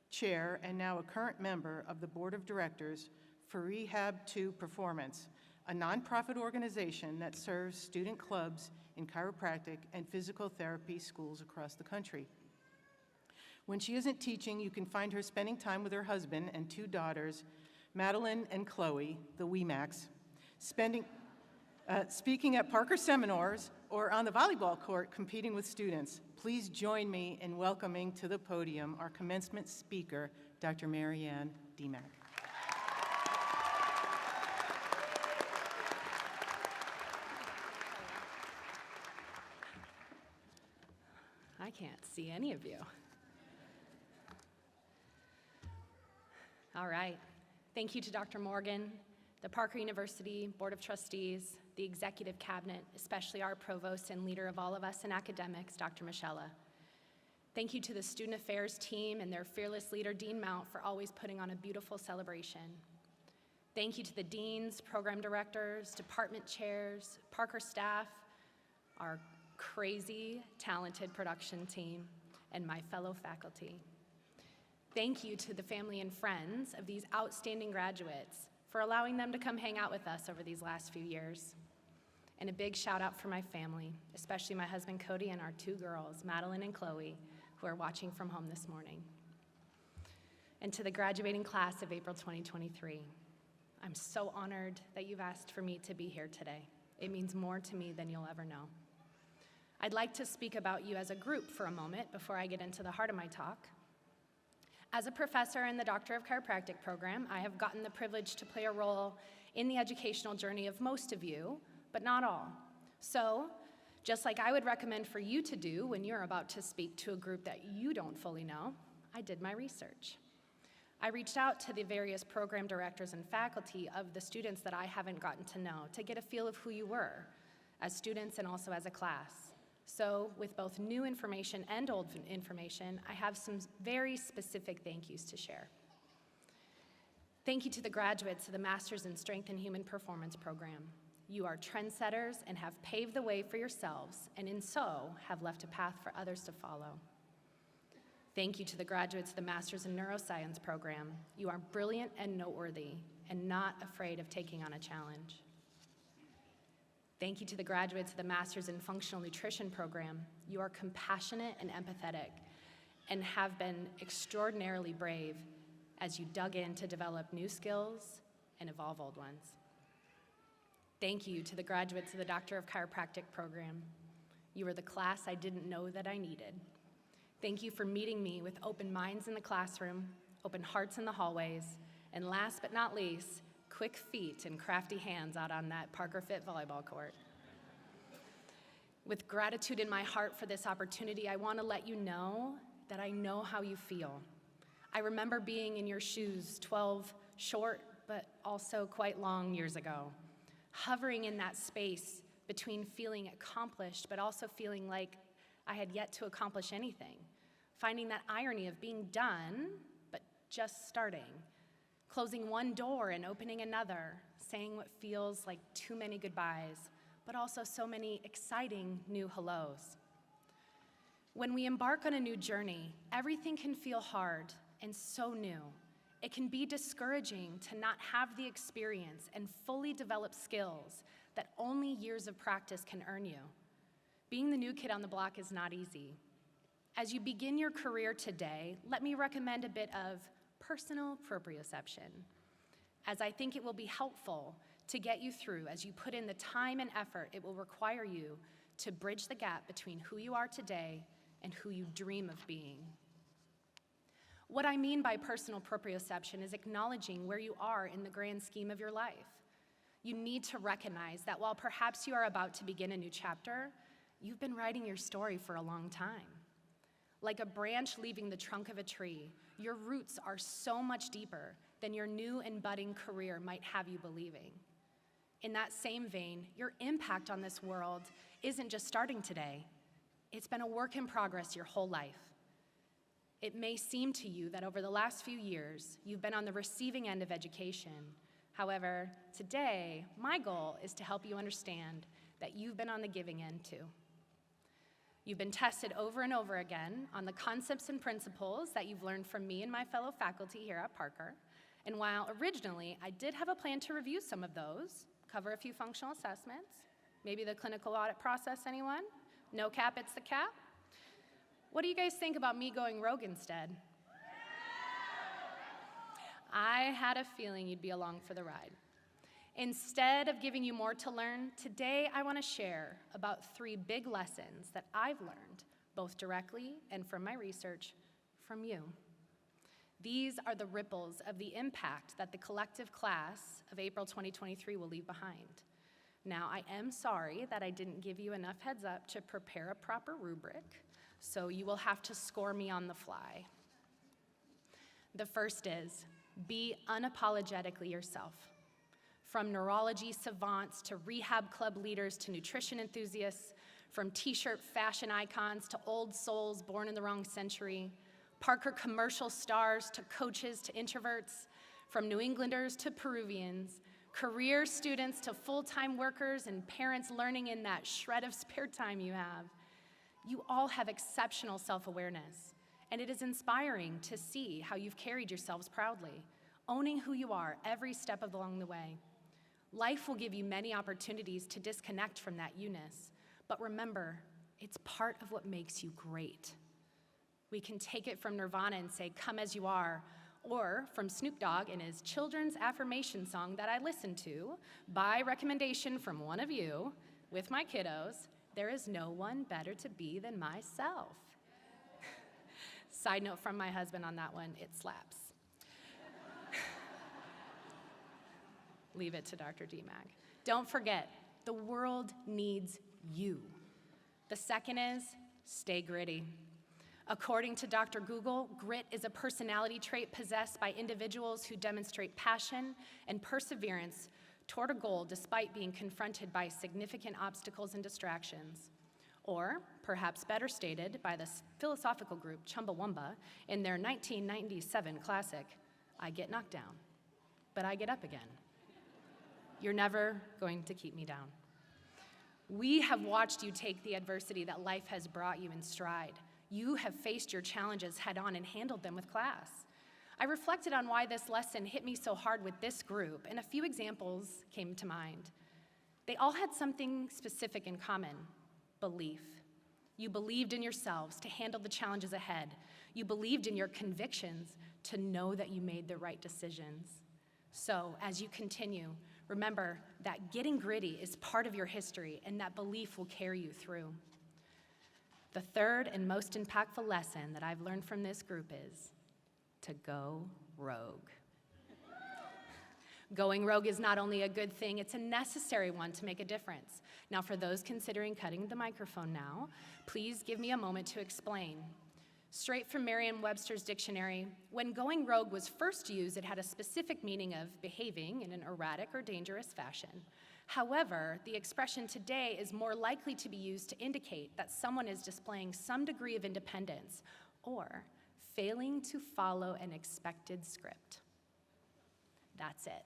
chair, and now a current member of the board of directors for Rehab to Performance, a nonprofit organization that serves student clubs in chiropractic and physical therapy schools across the country. When she isn't teaching, you can find her spending time with her husband and 2 daughters, Madeline and Chloe, the Weemacs, speaking at Parker seminars or on the volleyball court competing with students. Please join me in welcoming to the podium our commencement speaker, Dr. Marianne Demak. I can't see any of you. All right. Thank you to Dr. Morgan, the Parker University Board of Trustees, the Executive Cabinet, especially our provost and leader of all of us in academics, Dr. Michella. Thank you to the Student Affairs team and their fearless leader, Dean Mount, for always putting on a beautiful celebration. Thank you to the deans, program directors, department chairs, Parker staff, our crazy, talented production team, and my fellow faculty. Thank you to the family and friends of these outstanding graduates for allowing them to come hang out with us over these last few years. And a big shout out for my family, especially my husband Cody and our 2 girls, Madeline and Chloe, who are watching from home this morning. And to the graduating class of April 2023, I'm so honored that you've asked for me to be here today. It means more to me than you'll ever know. I'd like to speak about you as a group for a moment before I get into the heart of my talk. As a professor in the Doctor of Chiropractic program, I have gotten the privilege to play a role in the educational journey of most of you, but not all. So, just like I would recommend for you to do when you're about to speak to a group that you don't fully know, I did my research. I reached out to the various program directors and faculty of the students that I haven't gotten to know to get a feel of who you were as students and also as a class. So, with both new information and old information, I have some very specific thank yous to share. Thank you to the graduates of the Masters in Strength and Human Performance program. You are trendsetters and have paved the way for yourselves, and in so have left a path for others to follow. Thank you to the graduates of the Masters in Neuroscience program. You are brilliant and noteworthy, and not afraid of taking on a challenge. Thank you to the graduates of the Masters in Functional Nutrition program. You are compassionate and empathetic, and have been extraordinarily brave as you dug in to develop new skills and evolve old ones. Thank you to the graduates of the Doctor of Chiropractic program. You are the class I didn't know that I needed. Thank you for meeting me with open minds in the classroom, open hearts in the hallways, and last but not least, quick feet and crafty hands out on that Parker Fit volleyball court. With gratitude in my heart for this opportunity, I want to let you know that I know how you feel. I remember being in your shoes 12 short but also quite long years ago, hovering in that space between feeling accomplished but also feeling like I had yet to accomplish anything, finding that irony of being done but just starting, closing one door and opening another, saying what feels like too many goodbyes, but also so many exciting new hellos. When we embark on a new journey, everything can feel hard and so new. It can be discouraging to not have the experience and fully develop skills that only years of practice can earn you. Being the new kid on the block is not easy. As you begin your career today, let me recommend a bit of personal proprioception, as I think it will be helpful to get you through as you put in the time and effort it will require you to bridge the gap between who you are today and who you dream of being. What I mean by personal proprioception is acknowledging where you are in the grand scheme of your life. You need to recognize that while perhaps you are about to begin a new chapter, you've been writing your story for a long time. Like a branch leaving the trunk of a tree, your roots are so much deeper than your new and budding career might have you believing. In that same vein, your impact on this world isn't just starting today. It's been a work in progress your whole life. It may seem to you that over the last few years, you've been on the receiving end of education. However, today, my goal is to help you understand that you've been on the giving end too. You've been tested over and over again on the concepts and principles that you've learned from me and my fellow faculty here at Parker. And while originally I did have a plan to review some of those, cover a few functional assessments, maybe the clinical audit process, anyone? No cap, it's the cap? What do you guys think about me going rogue instead? I had a feeling you'd be along for the ride. Instead of giving you more to learn, today I want to share about 3 big lessons that I've learned, both directly and from my research, from you. These are the ripples of the impact that the collective class of April 2023 will leave behind. Now, I am sorry that I didn't give you enough heads up to prepare a proper rubric, so you will have to score me on the fly. The first is, be unapologetically yourself. From neurology savants to rehab club leaders to nutrition enthusiasts, From t-shirt fashion icons to old souls born in the wrong century, Parker commercial stars to coaches to introverts, from New Englanders to Peruvians, career students to full-time workers and parents learning in that shred of spare time you have. You all have exceptional self-awareness, and it is inspiring to see how you've carried yourselves proudly, owning who you are every step along the way. Life will give you many opportunities to disconnect from that you-ness, but remember, it's part of what makes you great. We can take it from Nirvana and say, "Come as you are," or from Snoop Dogg in his children's affirmation song that I listened to by recommendation from one of you with my kiddos, "There is no one better to be than myself." Side note from my husband on that one, it slaps. Leave it to Dr. DMAG. Don't forget, the world needs you. The second is, stay gritty. According to Dr. Google, grit is a personality trait possessed by individuals who demonstrate passion and perseverance toward a goal despite being confronted by significant obstacles and distractions. Or, perhaps better stated by the philosophical group Chumbawamba in their 1997 classic, "I get knocked down, but I get up again." You're never going to keep me down. We have watched you take the adversity that life has brought you in stride. You have faced your challenges head on and handled them with class. I reflected on why this lesson hit me so hard with this group, and a few examples came to mind. They all had something specific in common: belief. You believed in yourselves to handle the challenges ahead. You believed in your convictions to know that you made the right decisions. So, as you continue, remember that getting gritty is part of your history, and that belief will carry you through. The third and most impactful lesson that I've learned from this group is to go rogue. Going rogue is not only a good thing, it's a necessary one to make a difference. Now, for those considering cutting the microphone now, please give me a moment to explain. Straight from Merriam-Webster's dictionary, when going rogue was first used, it had a specific meaning of behaving in an erratic or dangerous fashion. However, the expression today is more likely to be used to indicate that someone is displaying some degree of independence or failing to follow an expected script. That's it.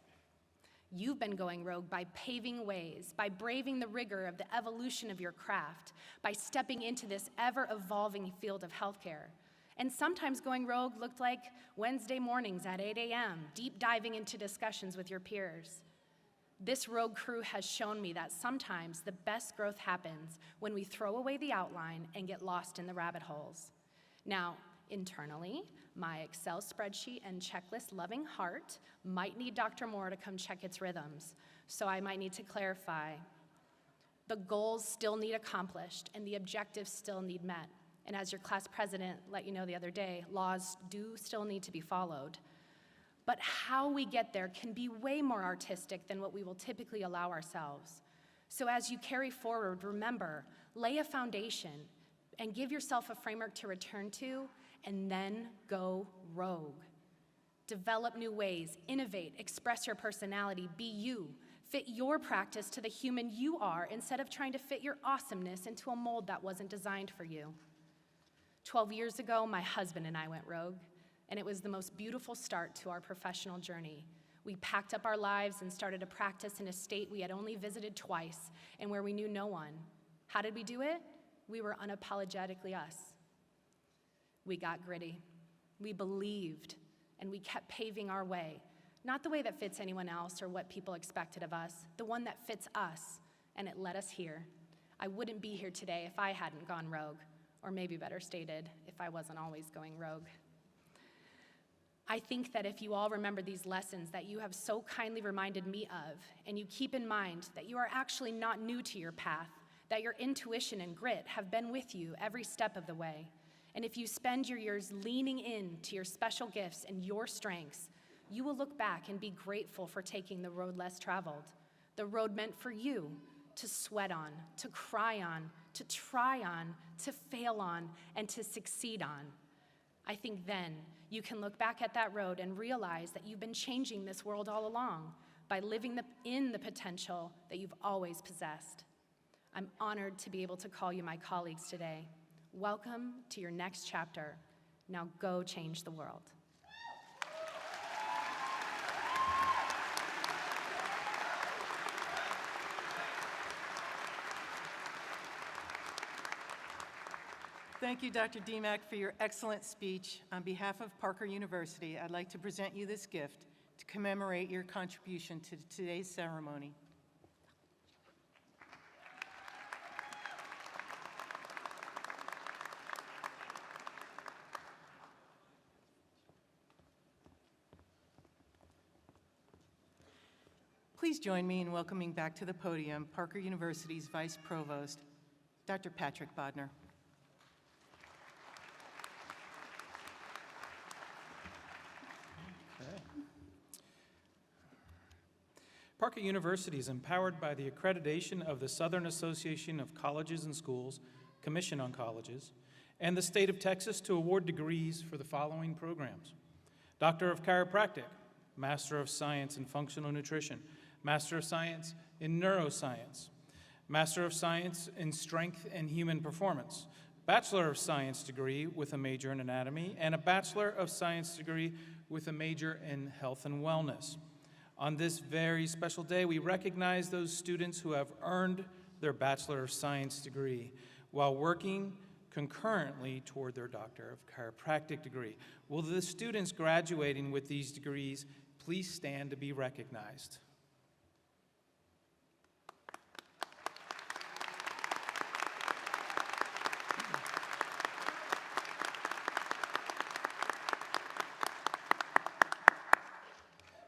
You've been going rogue by paving ways, by braving the rigor of the evolution of your craft, by stepping into this ever-evolving field of healthcare. And sometimes going rogue looked like Wednesday mornings at 8 a.m., deep diving into discussions with your peers. This rogue crew has shown me that sometimes the best growth happens when we throw away the outline and get lost in the rabbit holes. Now, internally, my Excel spreadsheet and checklist-loving heart might need Dr. Moore to come check its rhythms, so I might need to clarify. The goals still need accomplished, and the objectives still need met. And as your class president let you know the other day, laws do still need to be followed. But how we get there can be way more artistic than what we will typically allow ourselves. So as you carry forward, remember, lay a foundation and give yourself a framework to return to, and then go rogue. Develop new ways, innovate, express your personality, be you. Fit your practice to the human you are instead of trying to fit your awesomeness into a mold that wasn't designed for you. 12 years ago, my husband and I went rogue, and it was the most beautiful start to our professional journey. We packed up our lives and started a practice in a state we had only visited twice and where we knew no one. How did we do it? We were unapologetically us. We got gritty. We believed, and we kept paving our way. Not the way that fits anyone else or what people expected of us, the one that fits us, and it led us here. I wouldn't be here today if I hadn't gone rogue, or maybe better stated, if I wasn't always going rogue. I think that if you all remember these lessons that you have so kindly reminded me of, and you keep in mind that you are actually not new to your path, that your intuition and grit have been with you every step of the way, and if you spend your years leaning in to your special gifts and your strengths, you will look back and be grateful for taking the road less traveled, the road meant for you to sweat on, to cry on, to try on, to fail on, and to succeed on. I think then you can look back at that road and realize that you've been changing this world all along by living in the potential that you've always possessed. I'm honored to be able to call you my colleagues today. Welcome to your next chapter. Now go change the world. Thank you, Dr. Demack, for your excellent speech. On behalf of Parker University, I'd like to present you this gift to commemorate your contribution to today's ceremony. Please join me in welcoming back to the podium Parker University's Vice Provost, Dr. Patrick Bodner. Parker University is empowered by the accreditation of the Southern Association of Colleges and Schools, Commission on Colleges, and the state of Texas to award degrees for the following programs: Doctor of Chiropractic, Master of Science in Functional Nutrition, Master of Science in Neuroscience, Master of Science in Strength and Human Performance, Bachelor of Science degree with a major in Anatomy, and a Bachelor of Science degree with a major in Health and Wellness. On this very special day, we recognize those students who have earned their Bachelor of Science degree while working concurrently toward their Doctor of Chiropractic degree. Will the students graduating with these degrees please stand to be recognized?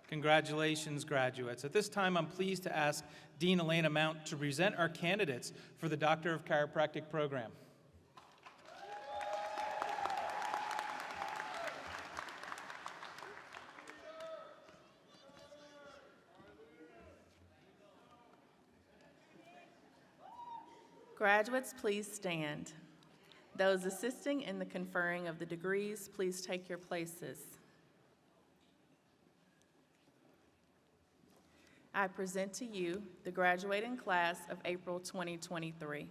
Congratulations, graduates. At this time, I'm pleased to ask Dean Elena Mount to present our candidates for the Doctor of Chiropractic program. Graduates, please stand. Those assisting in the conferring of the degrees, please take your places. I present to you the graduating class of April 2023.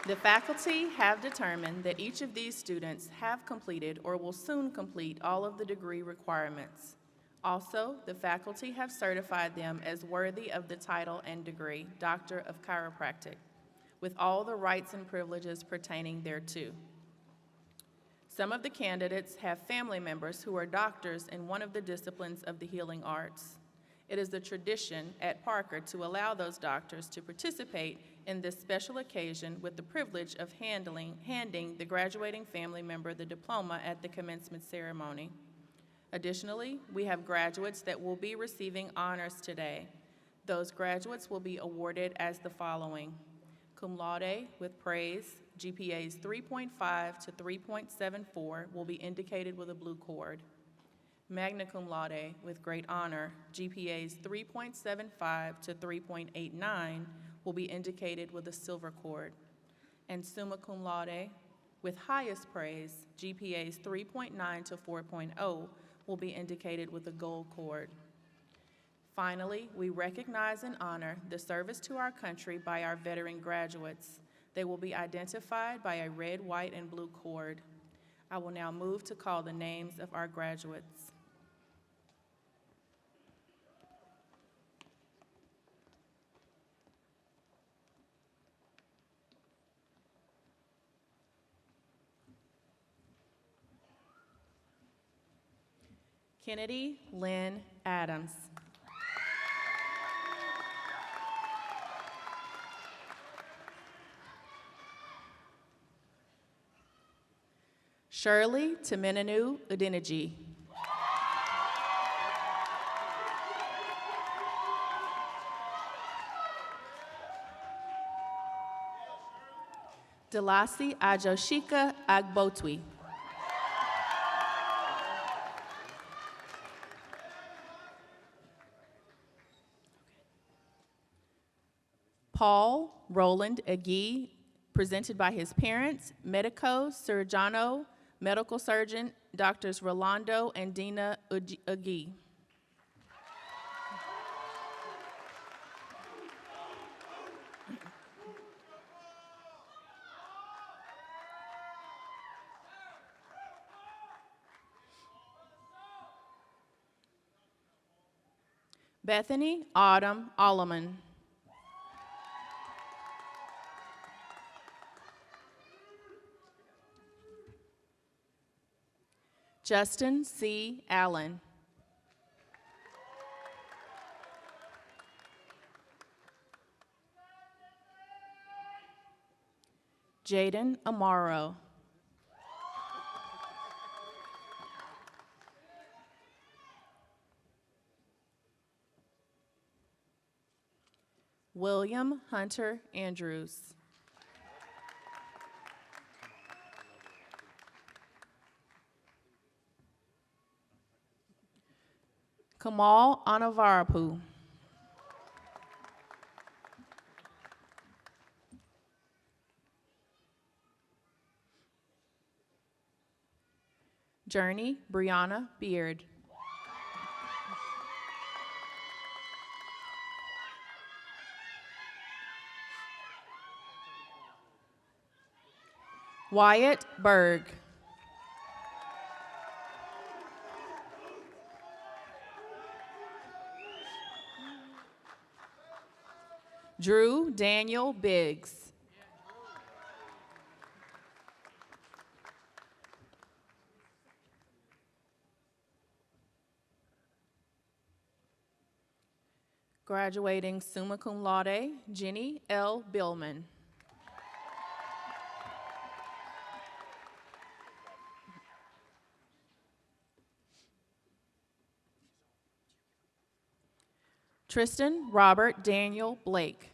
The faculty have determined that each of these students have completed or will soon complete all of the degree requirements. Also, the faculty have certified them as worthy of the title and degree, Doctor of Chiropractic, with all the rights and privileges pertaining thereto. Some of the candidates have family members who are doctors in one of the disciplines of the healing arts. It is the tradition at Parker to allow those doctors to participate in this special occasion with the privilege of handing the graduating family member the diploma at the commencement ceremony. Additionally, we have graduates that will be receiving honors today. Those graduates will be awarded as the following: cum laude with praise, GPAs 3.5 to 3.74 will be indicated with a blue cord. Magna cum laude with great honor, GPAs 3.75 to 3.89 will be indicated with a silver cord. And summa cum laude with highest praise, GPAs 3.9 to 4.0 will be indicated with a gold cord. Finally, we recognize and honor the service to our country by our veteran graduates. They will be identified by a red, white, and blue cord. I will now move to call the names of our graduates. Kennedy Lynn Adams. Shirley Temenenu Udeniji. Delasi Ajoshika Agbotwi. Paul Roland Agee, presented by his parents, medico, surgeon, medical surgeon, Doctors Rolando and Dina Agi. Bethany Autumn Alleman. Justin C. Allen. Jaden Amaro. William Hunter Andrews. Kamal Anavarapu. Journey Brianna Beard. Wyatt Berg. Drew Daniel Biggs. Graduating summa cum laude, Jenny L. Billman. Tristan Robert Daniel Blake.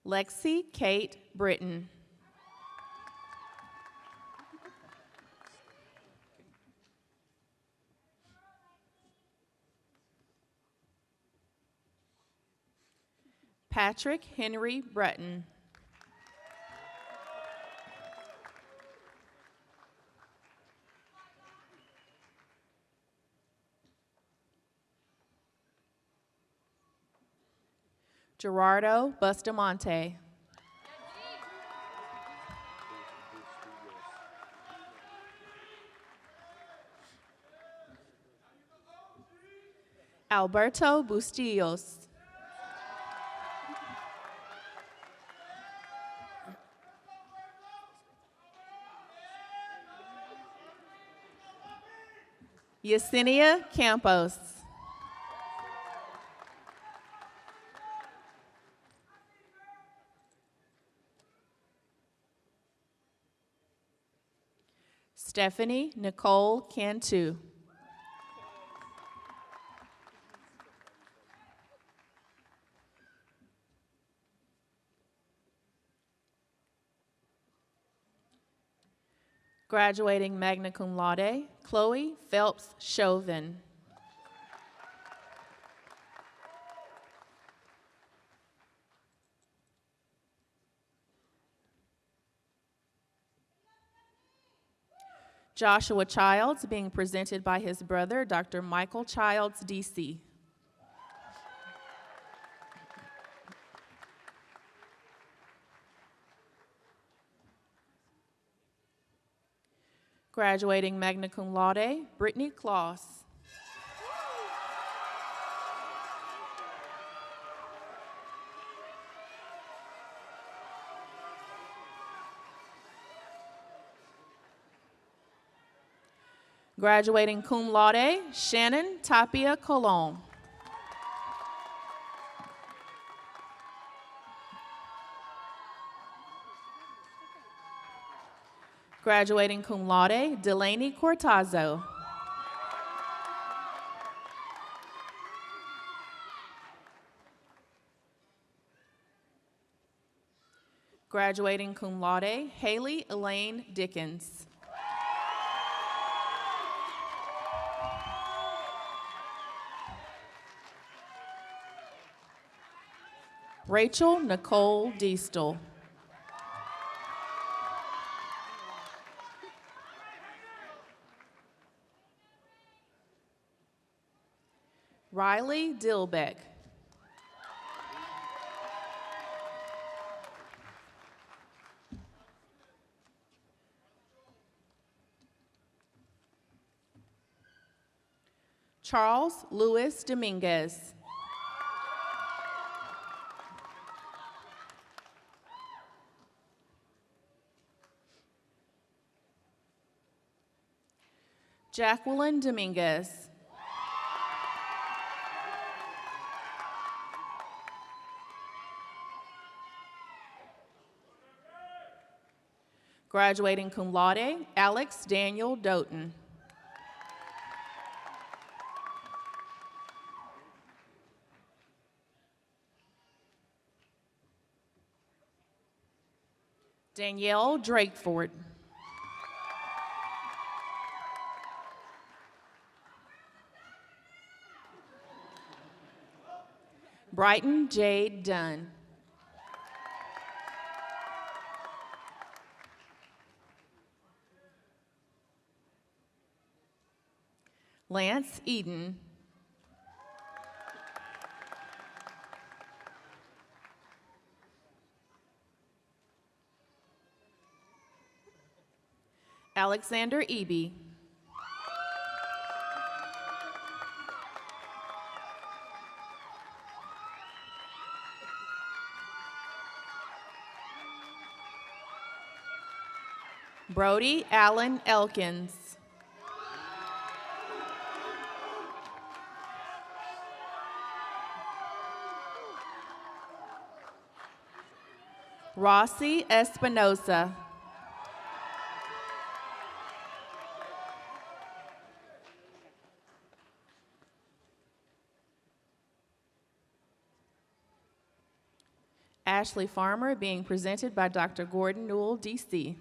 Lexi Kate Britton. Patrick Henry Breton. Gerardo Bustamante. Alberto Bustillos. Yesenia Campos. Stephanie Nicole Cantu. Graduating magna cum laude, Chloe Phelps Chauvin. Joshua Childs being presented by his brother, Dr. Michael Childs, D.C. Graduating magna cum laude, Brittany Kloss. Graduating cum laude, Shannon Tapia Colon. Graduating cum laude, Delaney Cortazo. Graduating cum laude, Haley Elaine Dickens. Rachel Nicole Diestel. Riley Dilbeck. Charles Louis Dominguez. Jacqueline Dominguez. Graduating cum laude, Alex Daniel Doughton. Danielle Drakeford. Brighton Jade Dunn. Lance Eden. Alexander Eby. Brody Allen Elkins. Rossi Espinosa. Ashley Farmer, being presented by Dr. Gordon Newell, DC.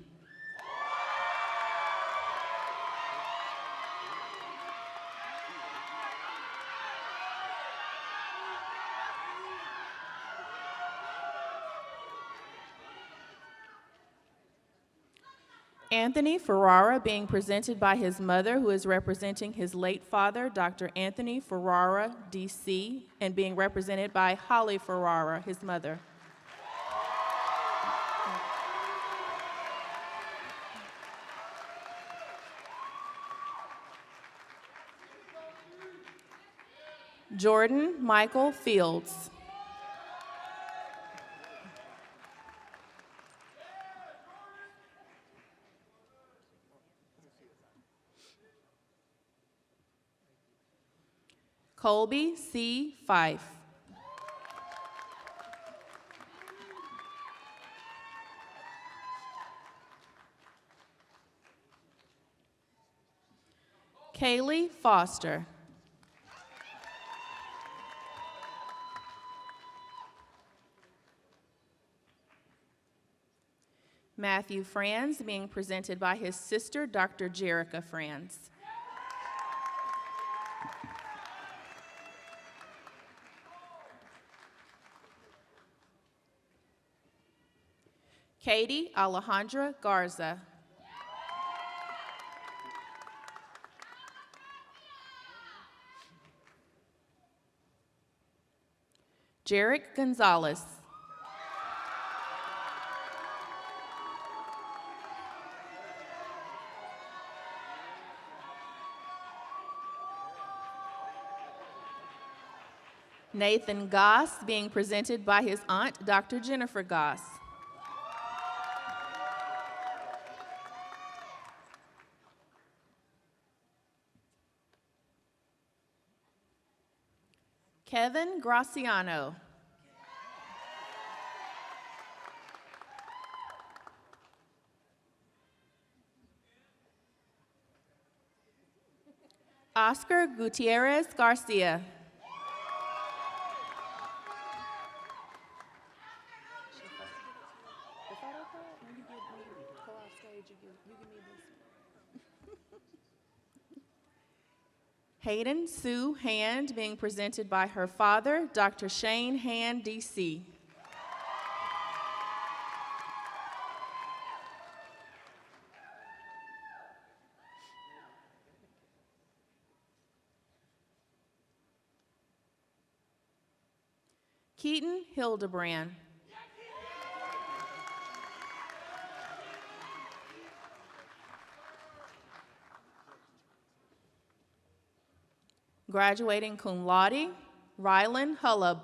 Anthony Ferrara, being presented by his mother, who is representing his late father, Dr. Anthony Ferrara, DC, and being represented by Holly Ferrara, his mother. Jordan Michael Fields. Colby C. Fife. Kaylee Foster. Matthew Franz, being presented by his sister, Dr. Jerica Franz. Katie Alejandra Garza. Jarek Gonzalez. Nathan Goss, being presented by his aunt, Dr. Jennifer Goss. Kevin Graciano. Oscar Gutierrez Garcia. Hayden Sue Hand, being presented by her father, Dr. Shane Hand, DC. Keaton Hildebrand. Graduating cum laude, Rylan Hullub.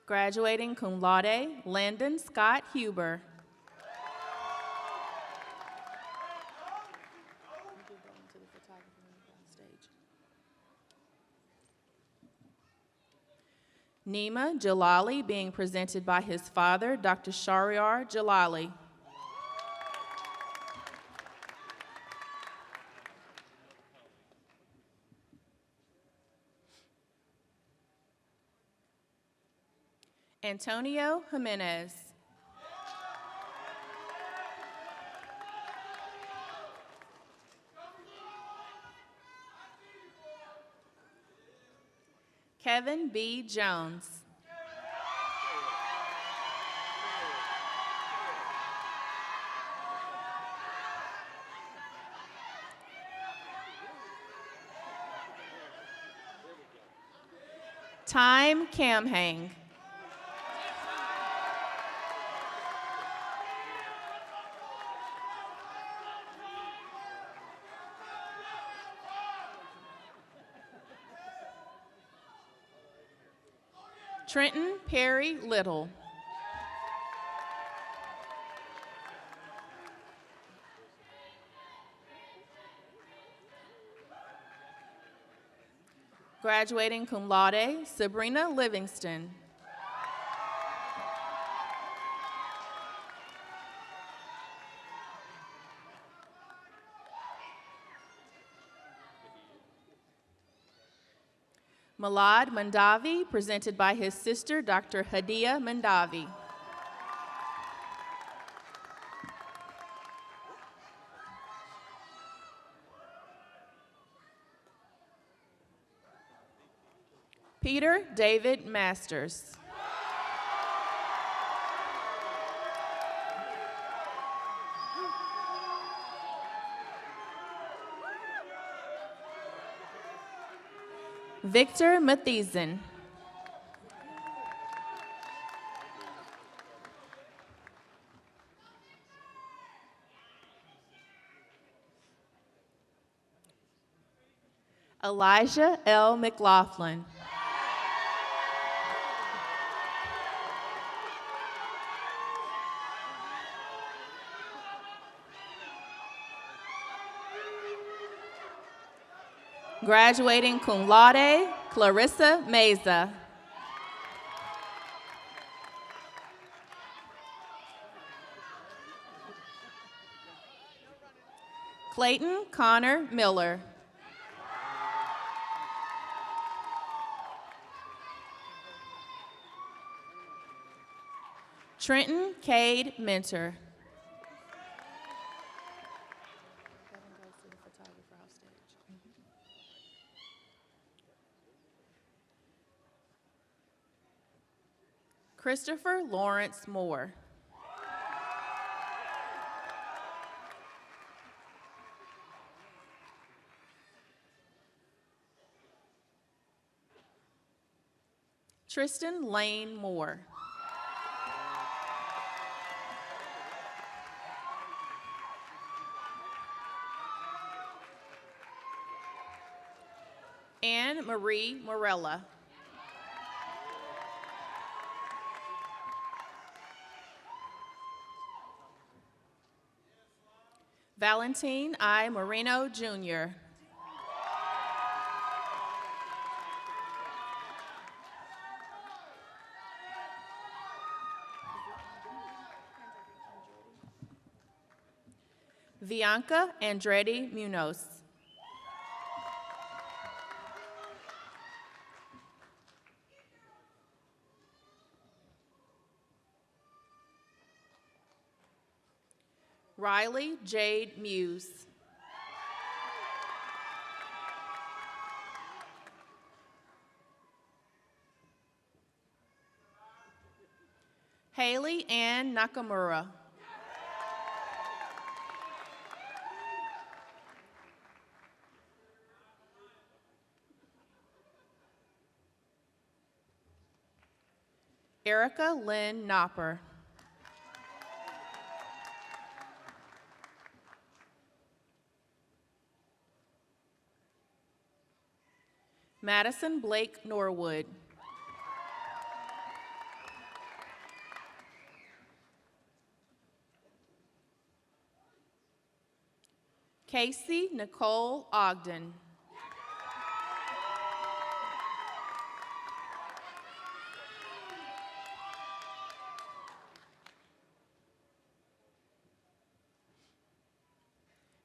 Graduating cum laude, Landon Scott Huber. Nima Jalali being presented by his father, Dr. Shahryar Jalali. Antonio Jimenez. Kevin B. Jones. Time Kamhang. Trenton Perry Little. Graduating cum laude, Sabrina Livingston. Malad Mandavi, presented by his sister, Dr. Hadia Mandavi. Peter David Masters. Victor Mathieson. Elijah L. McLaughlin. Graduating cum laude, Clarissa Meza. Clayton Connor Miller. Trenton Cade Mentor. Christopher Lawrence Moore. Tristan Lane Moore. Anne Marie Morella. Valentine I. Moreno, Jr. Bianca Andretti Munoz. Riley Jade Muse. Haley Ann Nakamura. Erica Lynn Knopper. Madison Blake Norwood. Casey Nicole Ogden.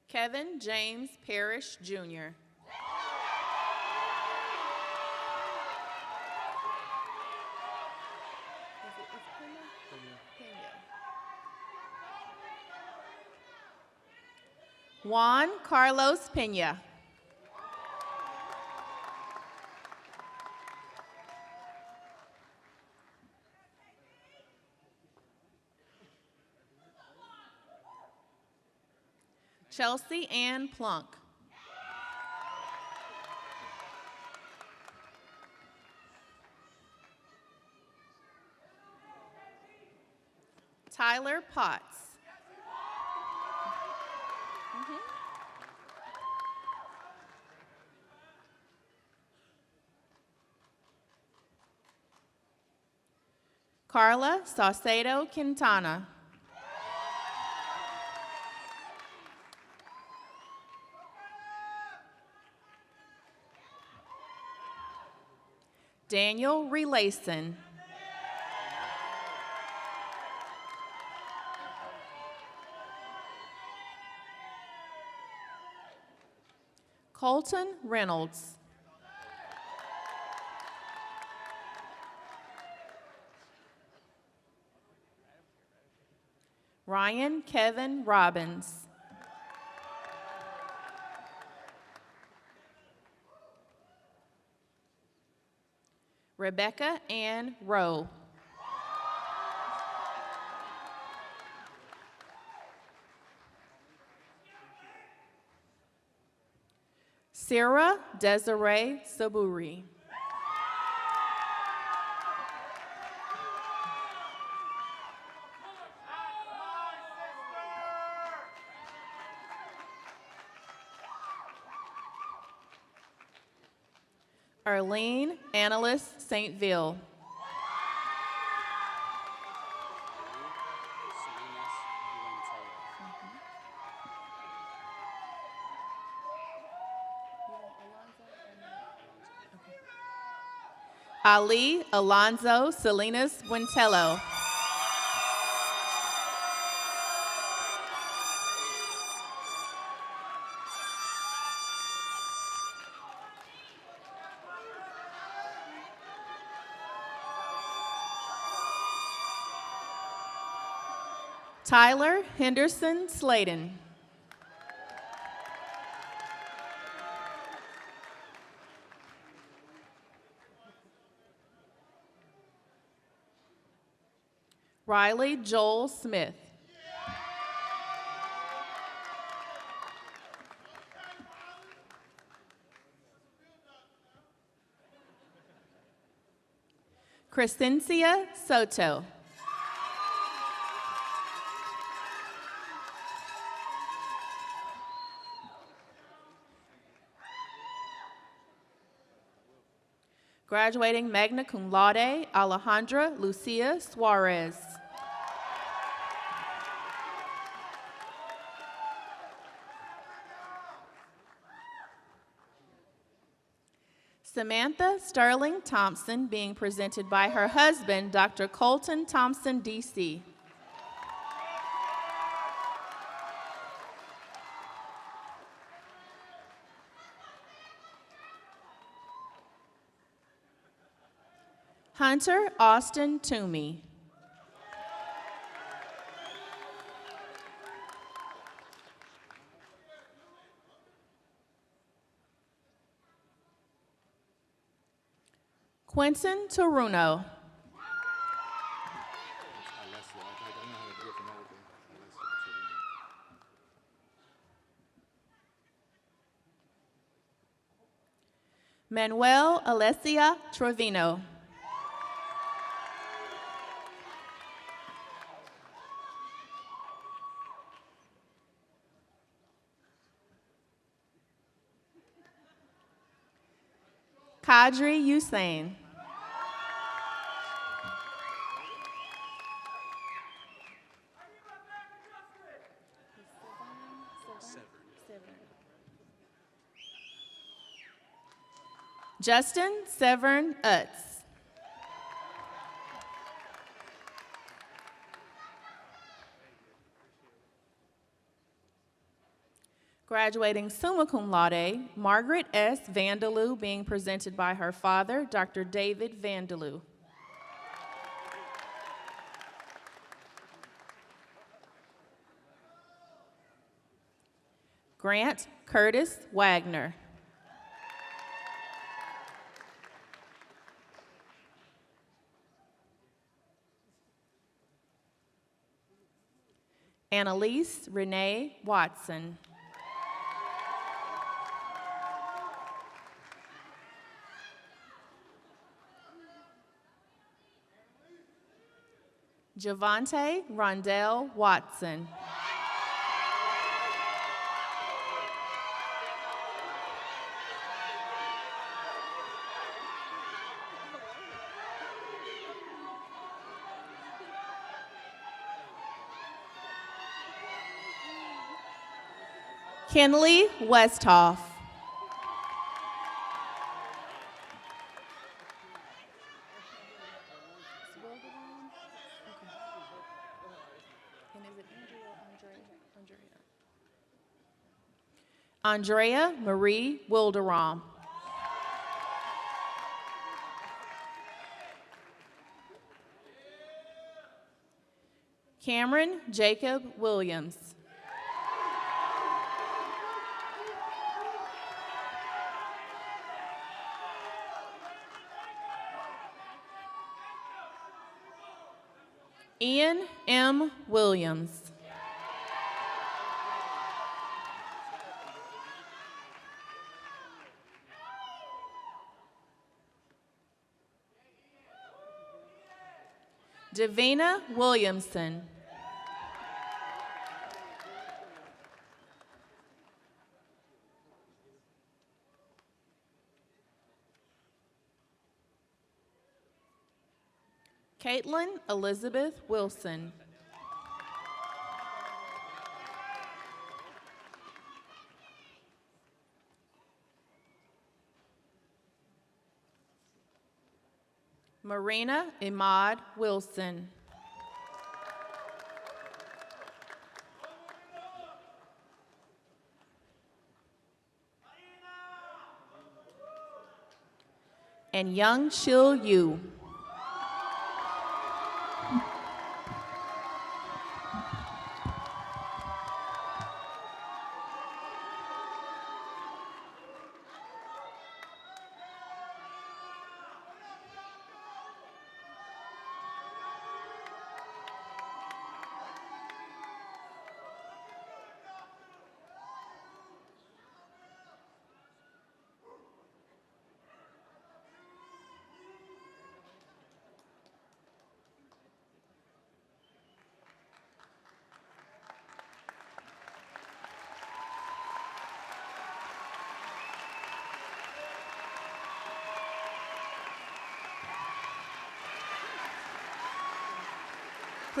Kevin James Parrish, Jr. Juan Carlos Pena. Chelsea Ann Plunk. Tyler Potts. Carla Saucedo Quintana. Daniel Relason. Colton Reynolds. Ryan Kevin Robbins. Rebecca Ann Rowe. Sarah Desiree Saburi. Arlene Annalise Saintville. Ali Alonzo Salinas Wintello. Tyler Henderson Sladen. Riley Joel Smith. Crescencia Soto. Graduating magna cum laude, Alejandra Lucia Suarez. Samantha Sterling Thompson, being presented by her husband, Dr. Colton Thompson, D.C. Hunter Austin Toomey. Quentin Taruno. Manuel Alessia Trevino. Kadri Usain. Justin Severn Utz. Graduating summa cum laude, Margaret S. Vandeloo, being presented by her father, Dr. David Vandeloo. Grant Curtis Wagner. Annalise Renee Watson. Javante Rondell Watson. Kenley Westhoff. Andrea Marie Wilderom. Cameron Jacob Williams. Ian M. Williams. Davina Williamson. Caitlin Elizabeth Wilson. Marina Imad Wilson. And Young Shil Yu.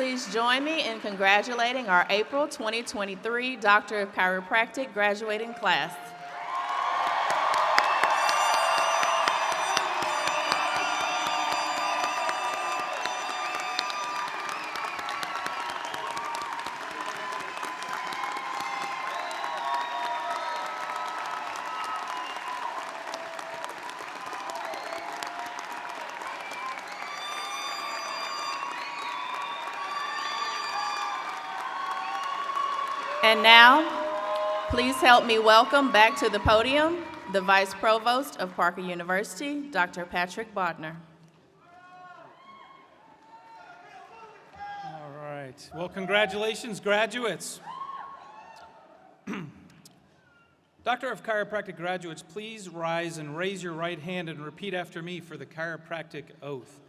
Please join me in congratulating our April 2023 Doctor of Chiropractic graduating class. And now, please help me welcome back to the podium the Vice Provost of Parker University, Dr. Patrick Bodner. All right. Well, congratulations, graduates. Doctor of Chiropractic graduates, please rise and raise your right hand and repeat after me for the chiropractic oath.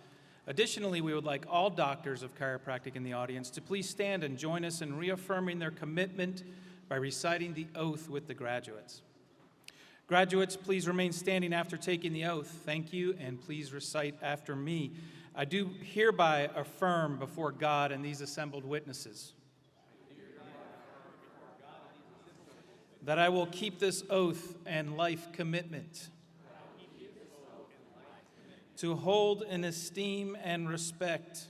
Additionally, we would like all doctors of chiropractic in the audience to please stand and join us in reaffirming their commitment by reciting the oath with the graduates. Graduates, please remain standing after taking the oath. Thank you, and please recite after me. I do hereby affirm before God and these assembled witnesses that I will keep this oath and life commitment to hold in esteem and respect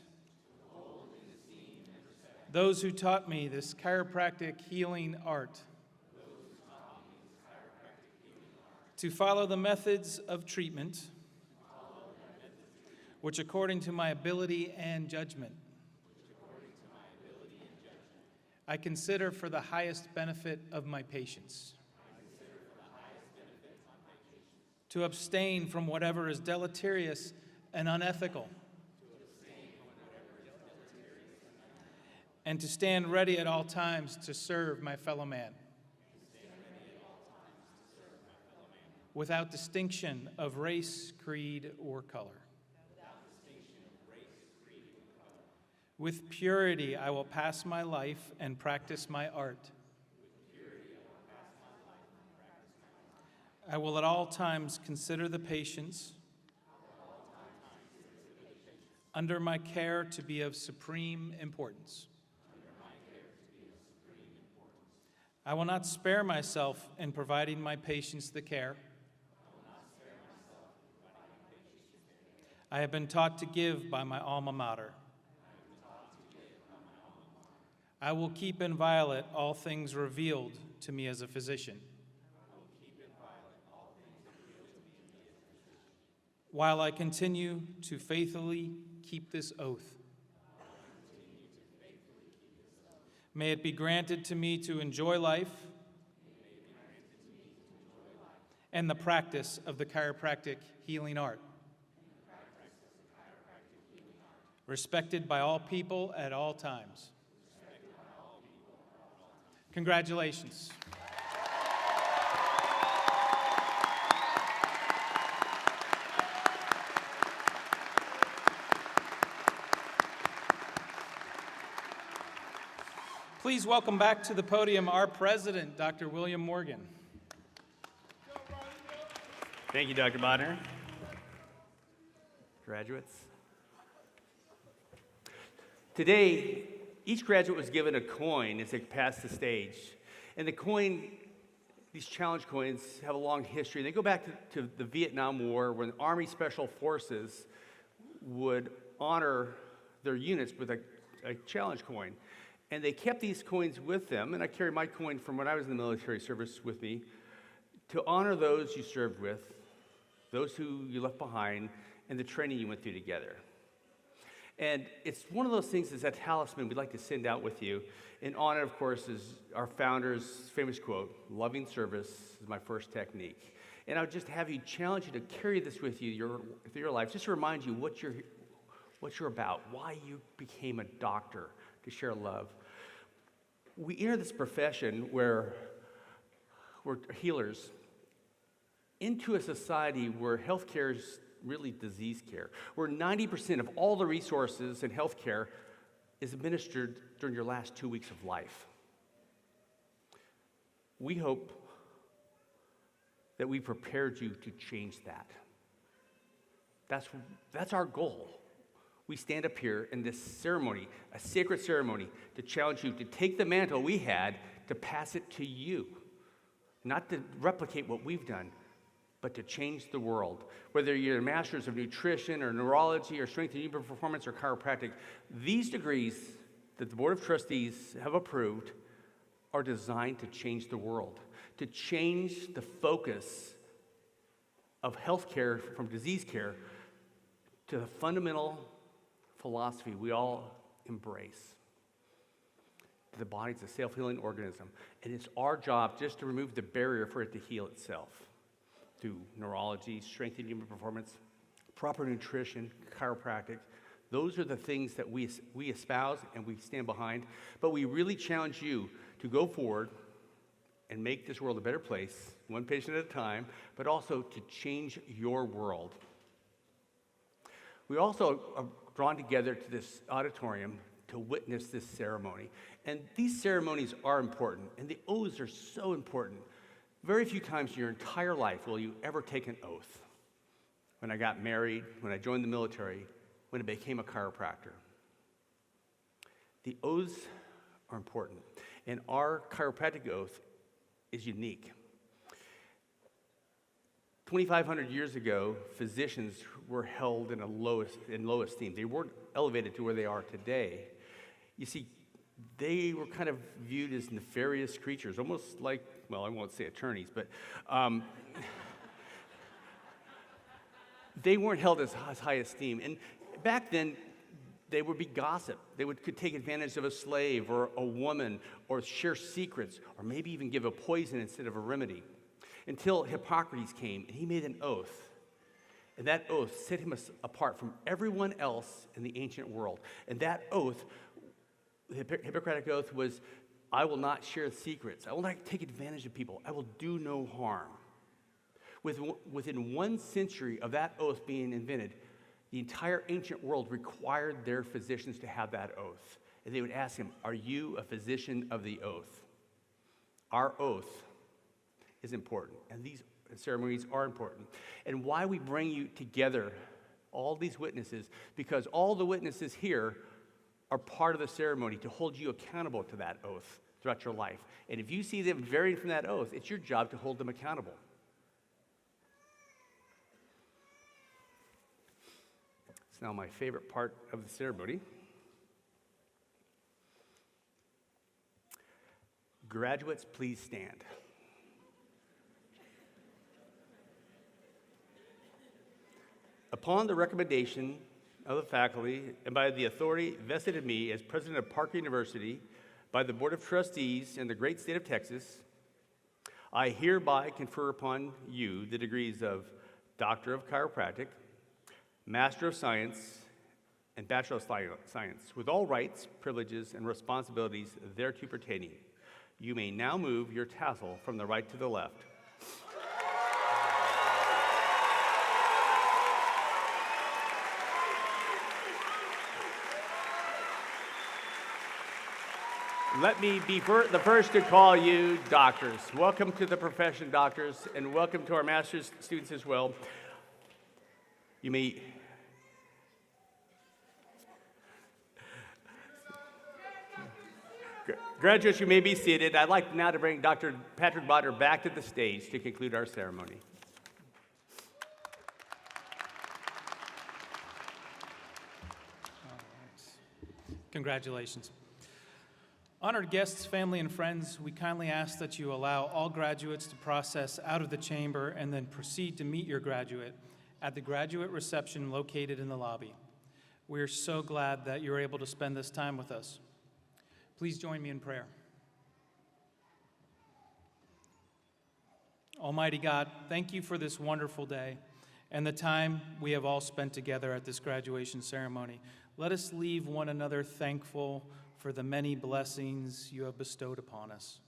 those who taught me this chiropractic healing art, to follow the methods of treatment which according to my ability and judgment I consider for the highest benefit of my patients, to abstain from whatever is deleterious and unethical, and to stand ready at all times to serve my fellow man, without distinction of race, creed, or color. With purity, I will pass my life and practice my art. I will at all times consider the patients under my care to be of supreme importance. I will not spare myself in providing my patients the care I have been taught to give by my alma mater. I will keep inviolate all things revealed to me as a physician, while I continue to faithfully keep this oath. May it be granted to me to enjoy life and the practice of the chiropractic healing art, respected by all people at all times. Congratulations. Please welcome back to the podium our president, Dr. William Morgan. Thank you, Dr. Bodner. Graduates. Today, each graduate was given a coin as they passed the stage. And the coin, these challenge coins, have a long history. They go back to the Vietnam War, when Army Special Forces would honor their units with a challenge coin. And they kept these coins with them, and I carry my coin from when I was in the military service with me, to honor those you served with, those who you left behind, and the training you went through together. And it's one of those things, is that talisman we'd like to send out with you. In honor, of course, is our founder's famous quote, "Loving service is my first technique." And I would just have you challenge you to carry this with you through your life, just to remind you what you're about, why you became a doctor, to share love. We enter this profession where we're healers into a society where healthcare is really disease care, where 90% of all the resources in healthcare is administered during your last 2 weeks of life. We hope that we prepared you to change that. That's our goal. We stand up here in this ceremony, a sacred ceremony, to challenge you to take the mantle we had, to pass it to you, not to replicate what we've done, but to change the world. Whether you're a master's of nutrition or neurology or strength and human performance or chiropractic, these degrees that the Board of Trustees have approved are designed to change the world, to change the focus of healthcare from disease care to the fundamental philosophy we all embrace. The body's a self-healing organism, and it's our job just to remove the barrier for it to heal itself through neurology, strength and human performance, proper nutrition, chiropractic. Those are the things that we espouse and we stand behind, but we really challenge you to go forward and make this world a better place, one patient at a time, but also to change your world. We also are drawn together to this auditorium to witness this ceremony. And these ceremonies are important, and the oaths are so important. Very few times in your entire life will you ever take an oath. When I got married, when I joined the military, when I became a chiropractor. The oaths are important, and our chiropractic oath is unique. 2,500 years ago, physicians were held in low esteem. They weren't elevated to where they are today. You see, they were kind of viewed as nefarious creatures, almost like, well, I won't say attorneys, but they weren't held as high esteem. And back then, they would be gossip. They could take advantage of a slave or a woman or share secrets or maybe even give a poison instead of a remedy. Until Hippocrates came and he made an oath. And that oath set him apart from everyone else in the ancient world. And that oath, the Hippocratic oath, was, I will not share secrets. I will not take advantage of people. I will do no harm. Within 1 century of that oath being invented, the entire ancient world required their physicians to have that oath. And they would ask him, are you a physician of the oath? Our oath is important, and these ceremonies are important. And why we bring you together, all these witnesses, because all the witnesses here are part of the ceremony to hold you accountable to that oath throughout your life. And if you see them varying from that oath, it's your job to hold them accountable. It's now my favorite part of the ceremony. Graduates, please stand. Upon the recommendation of the faculty and by the authority vested in me as president of Parker University, by the Board of Trustees in the great state of Texas, I hereby confer upon you the degrees of Doctor of Chiropractic, Master of Science, and Bachelor of Science, with all rights, privileges, and responsibilities thereto pertaining. You may now move your tassel from the right to the left. Let me be the first to call you doctors. Welcome to the profession, doctors, and welcome to our master's students as well. You may... Graduates, you may be seated. I'd like now to bring Dr. Patrick Bodner back to the stage to conclude our ceremony. Congratulations. Honored guests, family, and friends, we kindly ask that you allow all graduates to process out of the chamber and then proceed to meet your graduate at the graduate reception located in the lobby. We are so glad that you're able to spend this time with us. Please join me in prayer. Almighty God, thank you for this wonderful day and the time we have all spent together at this graduation ceremony. Let us leave one another thankful for the many blessings you have bestowed upon us.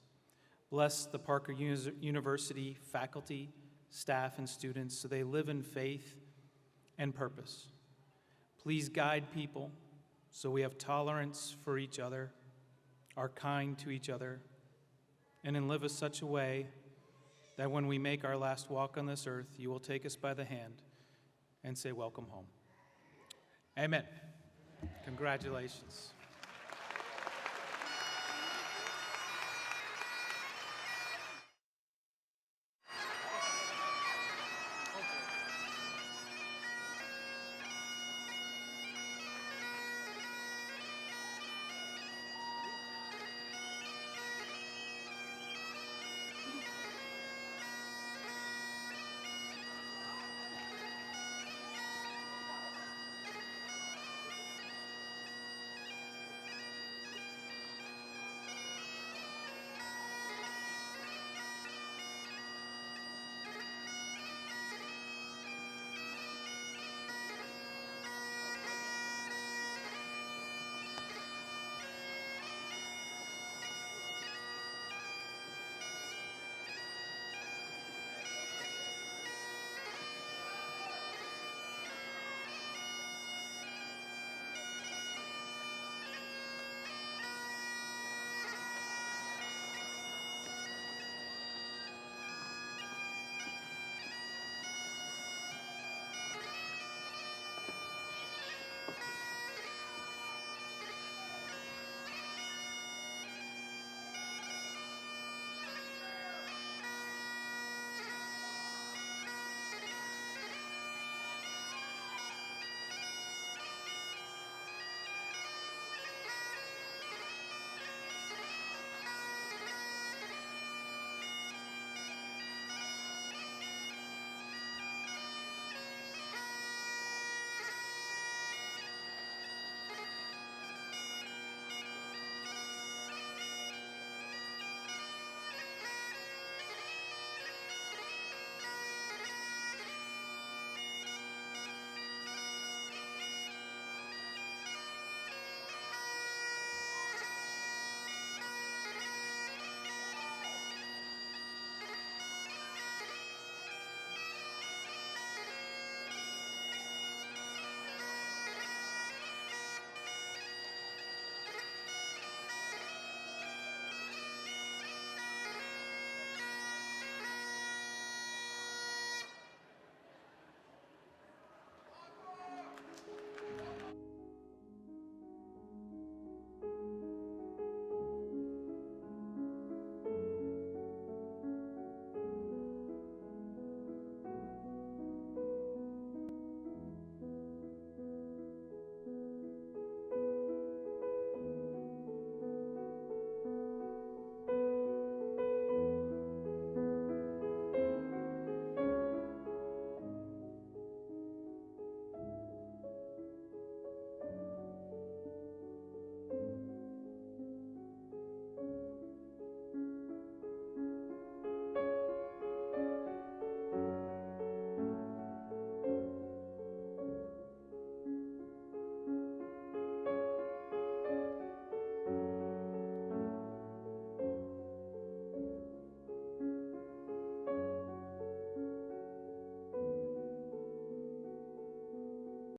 Bless the Parker University faculty, staff, and students so they live in faith and purpose. Please guide people so we have tolerance for each other, are kind to each other, and live in such a way that when we make our last walk on this earth, you will take us by the hand and say, welcome home. Amen. Congratulations.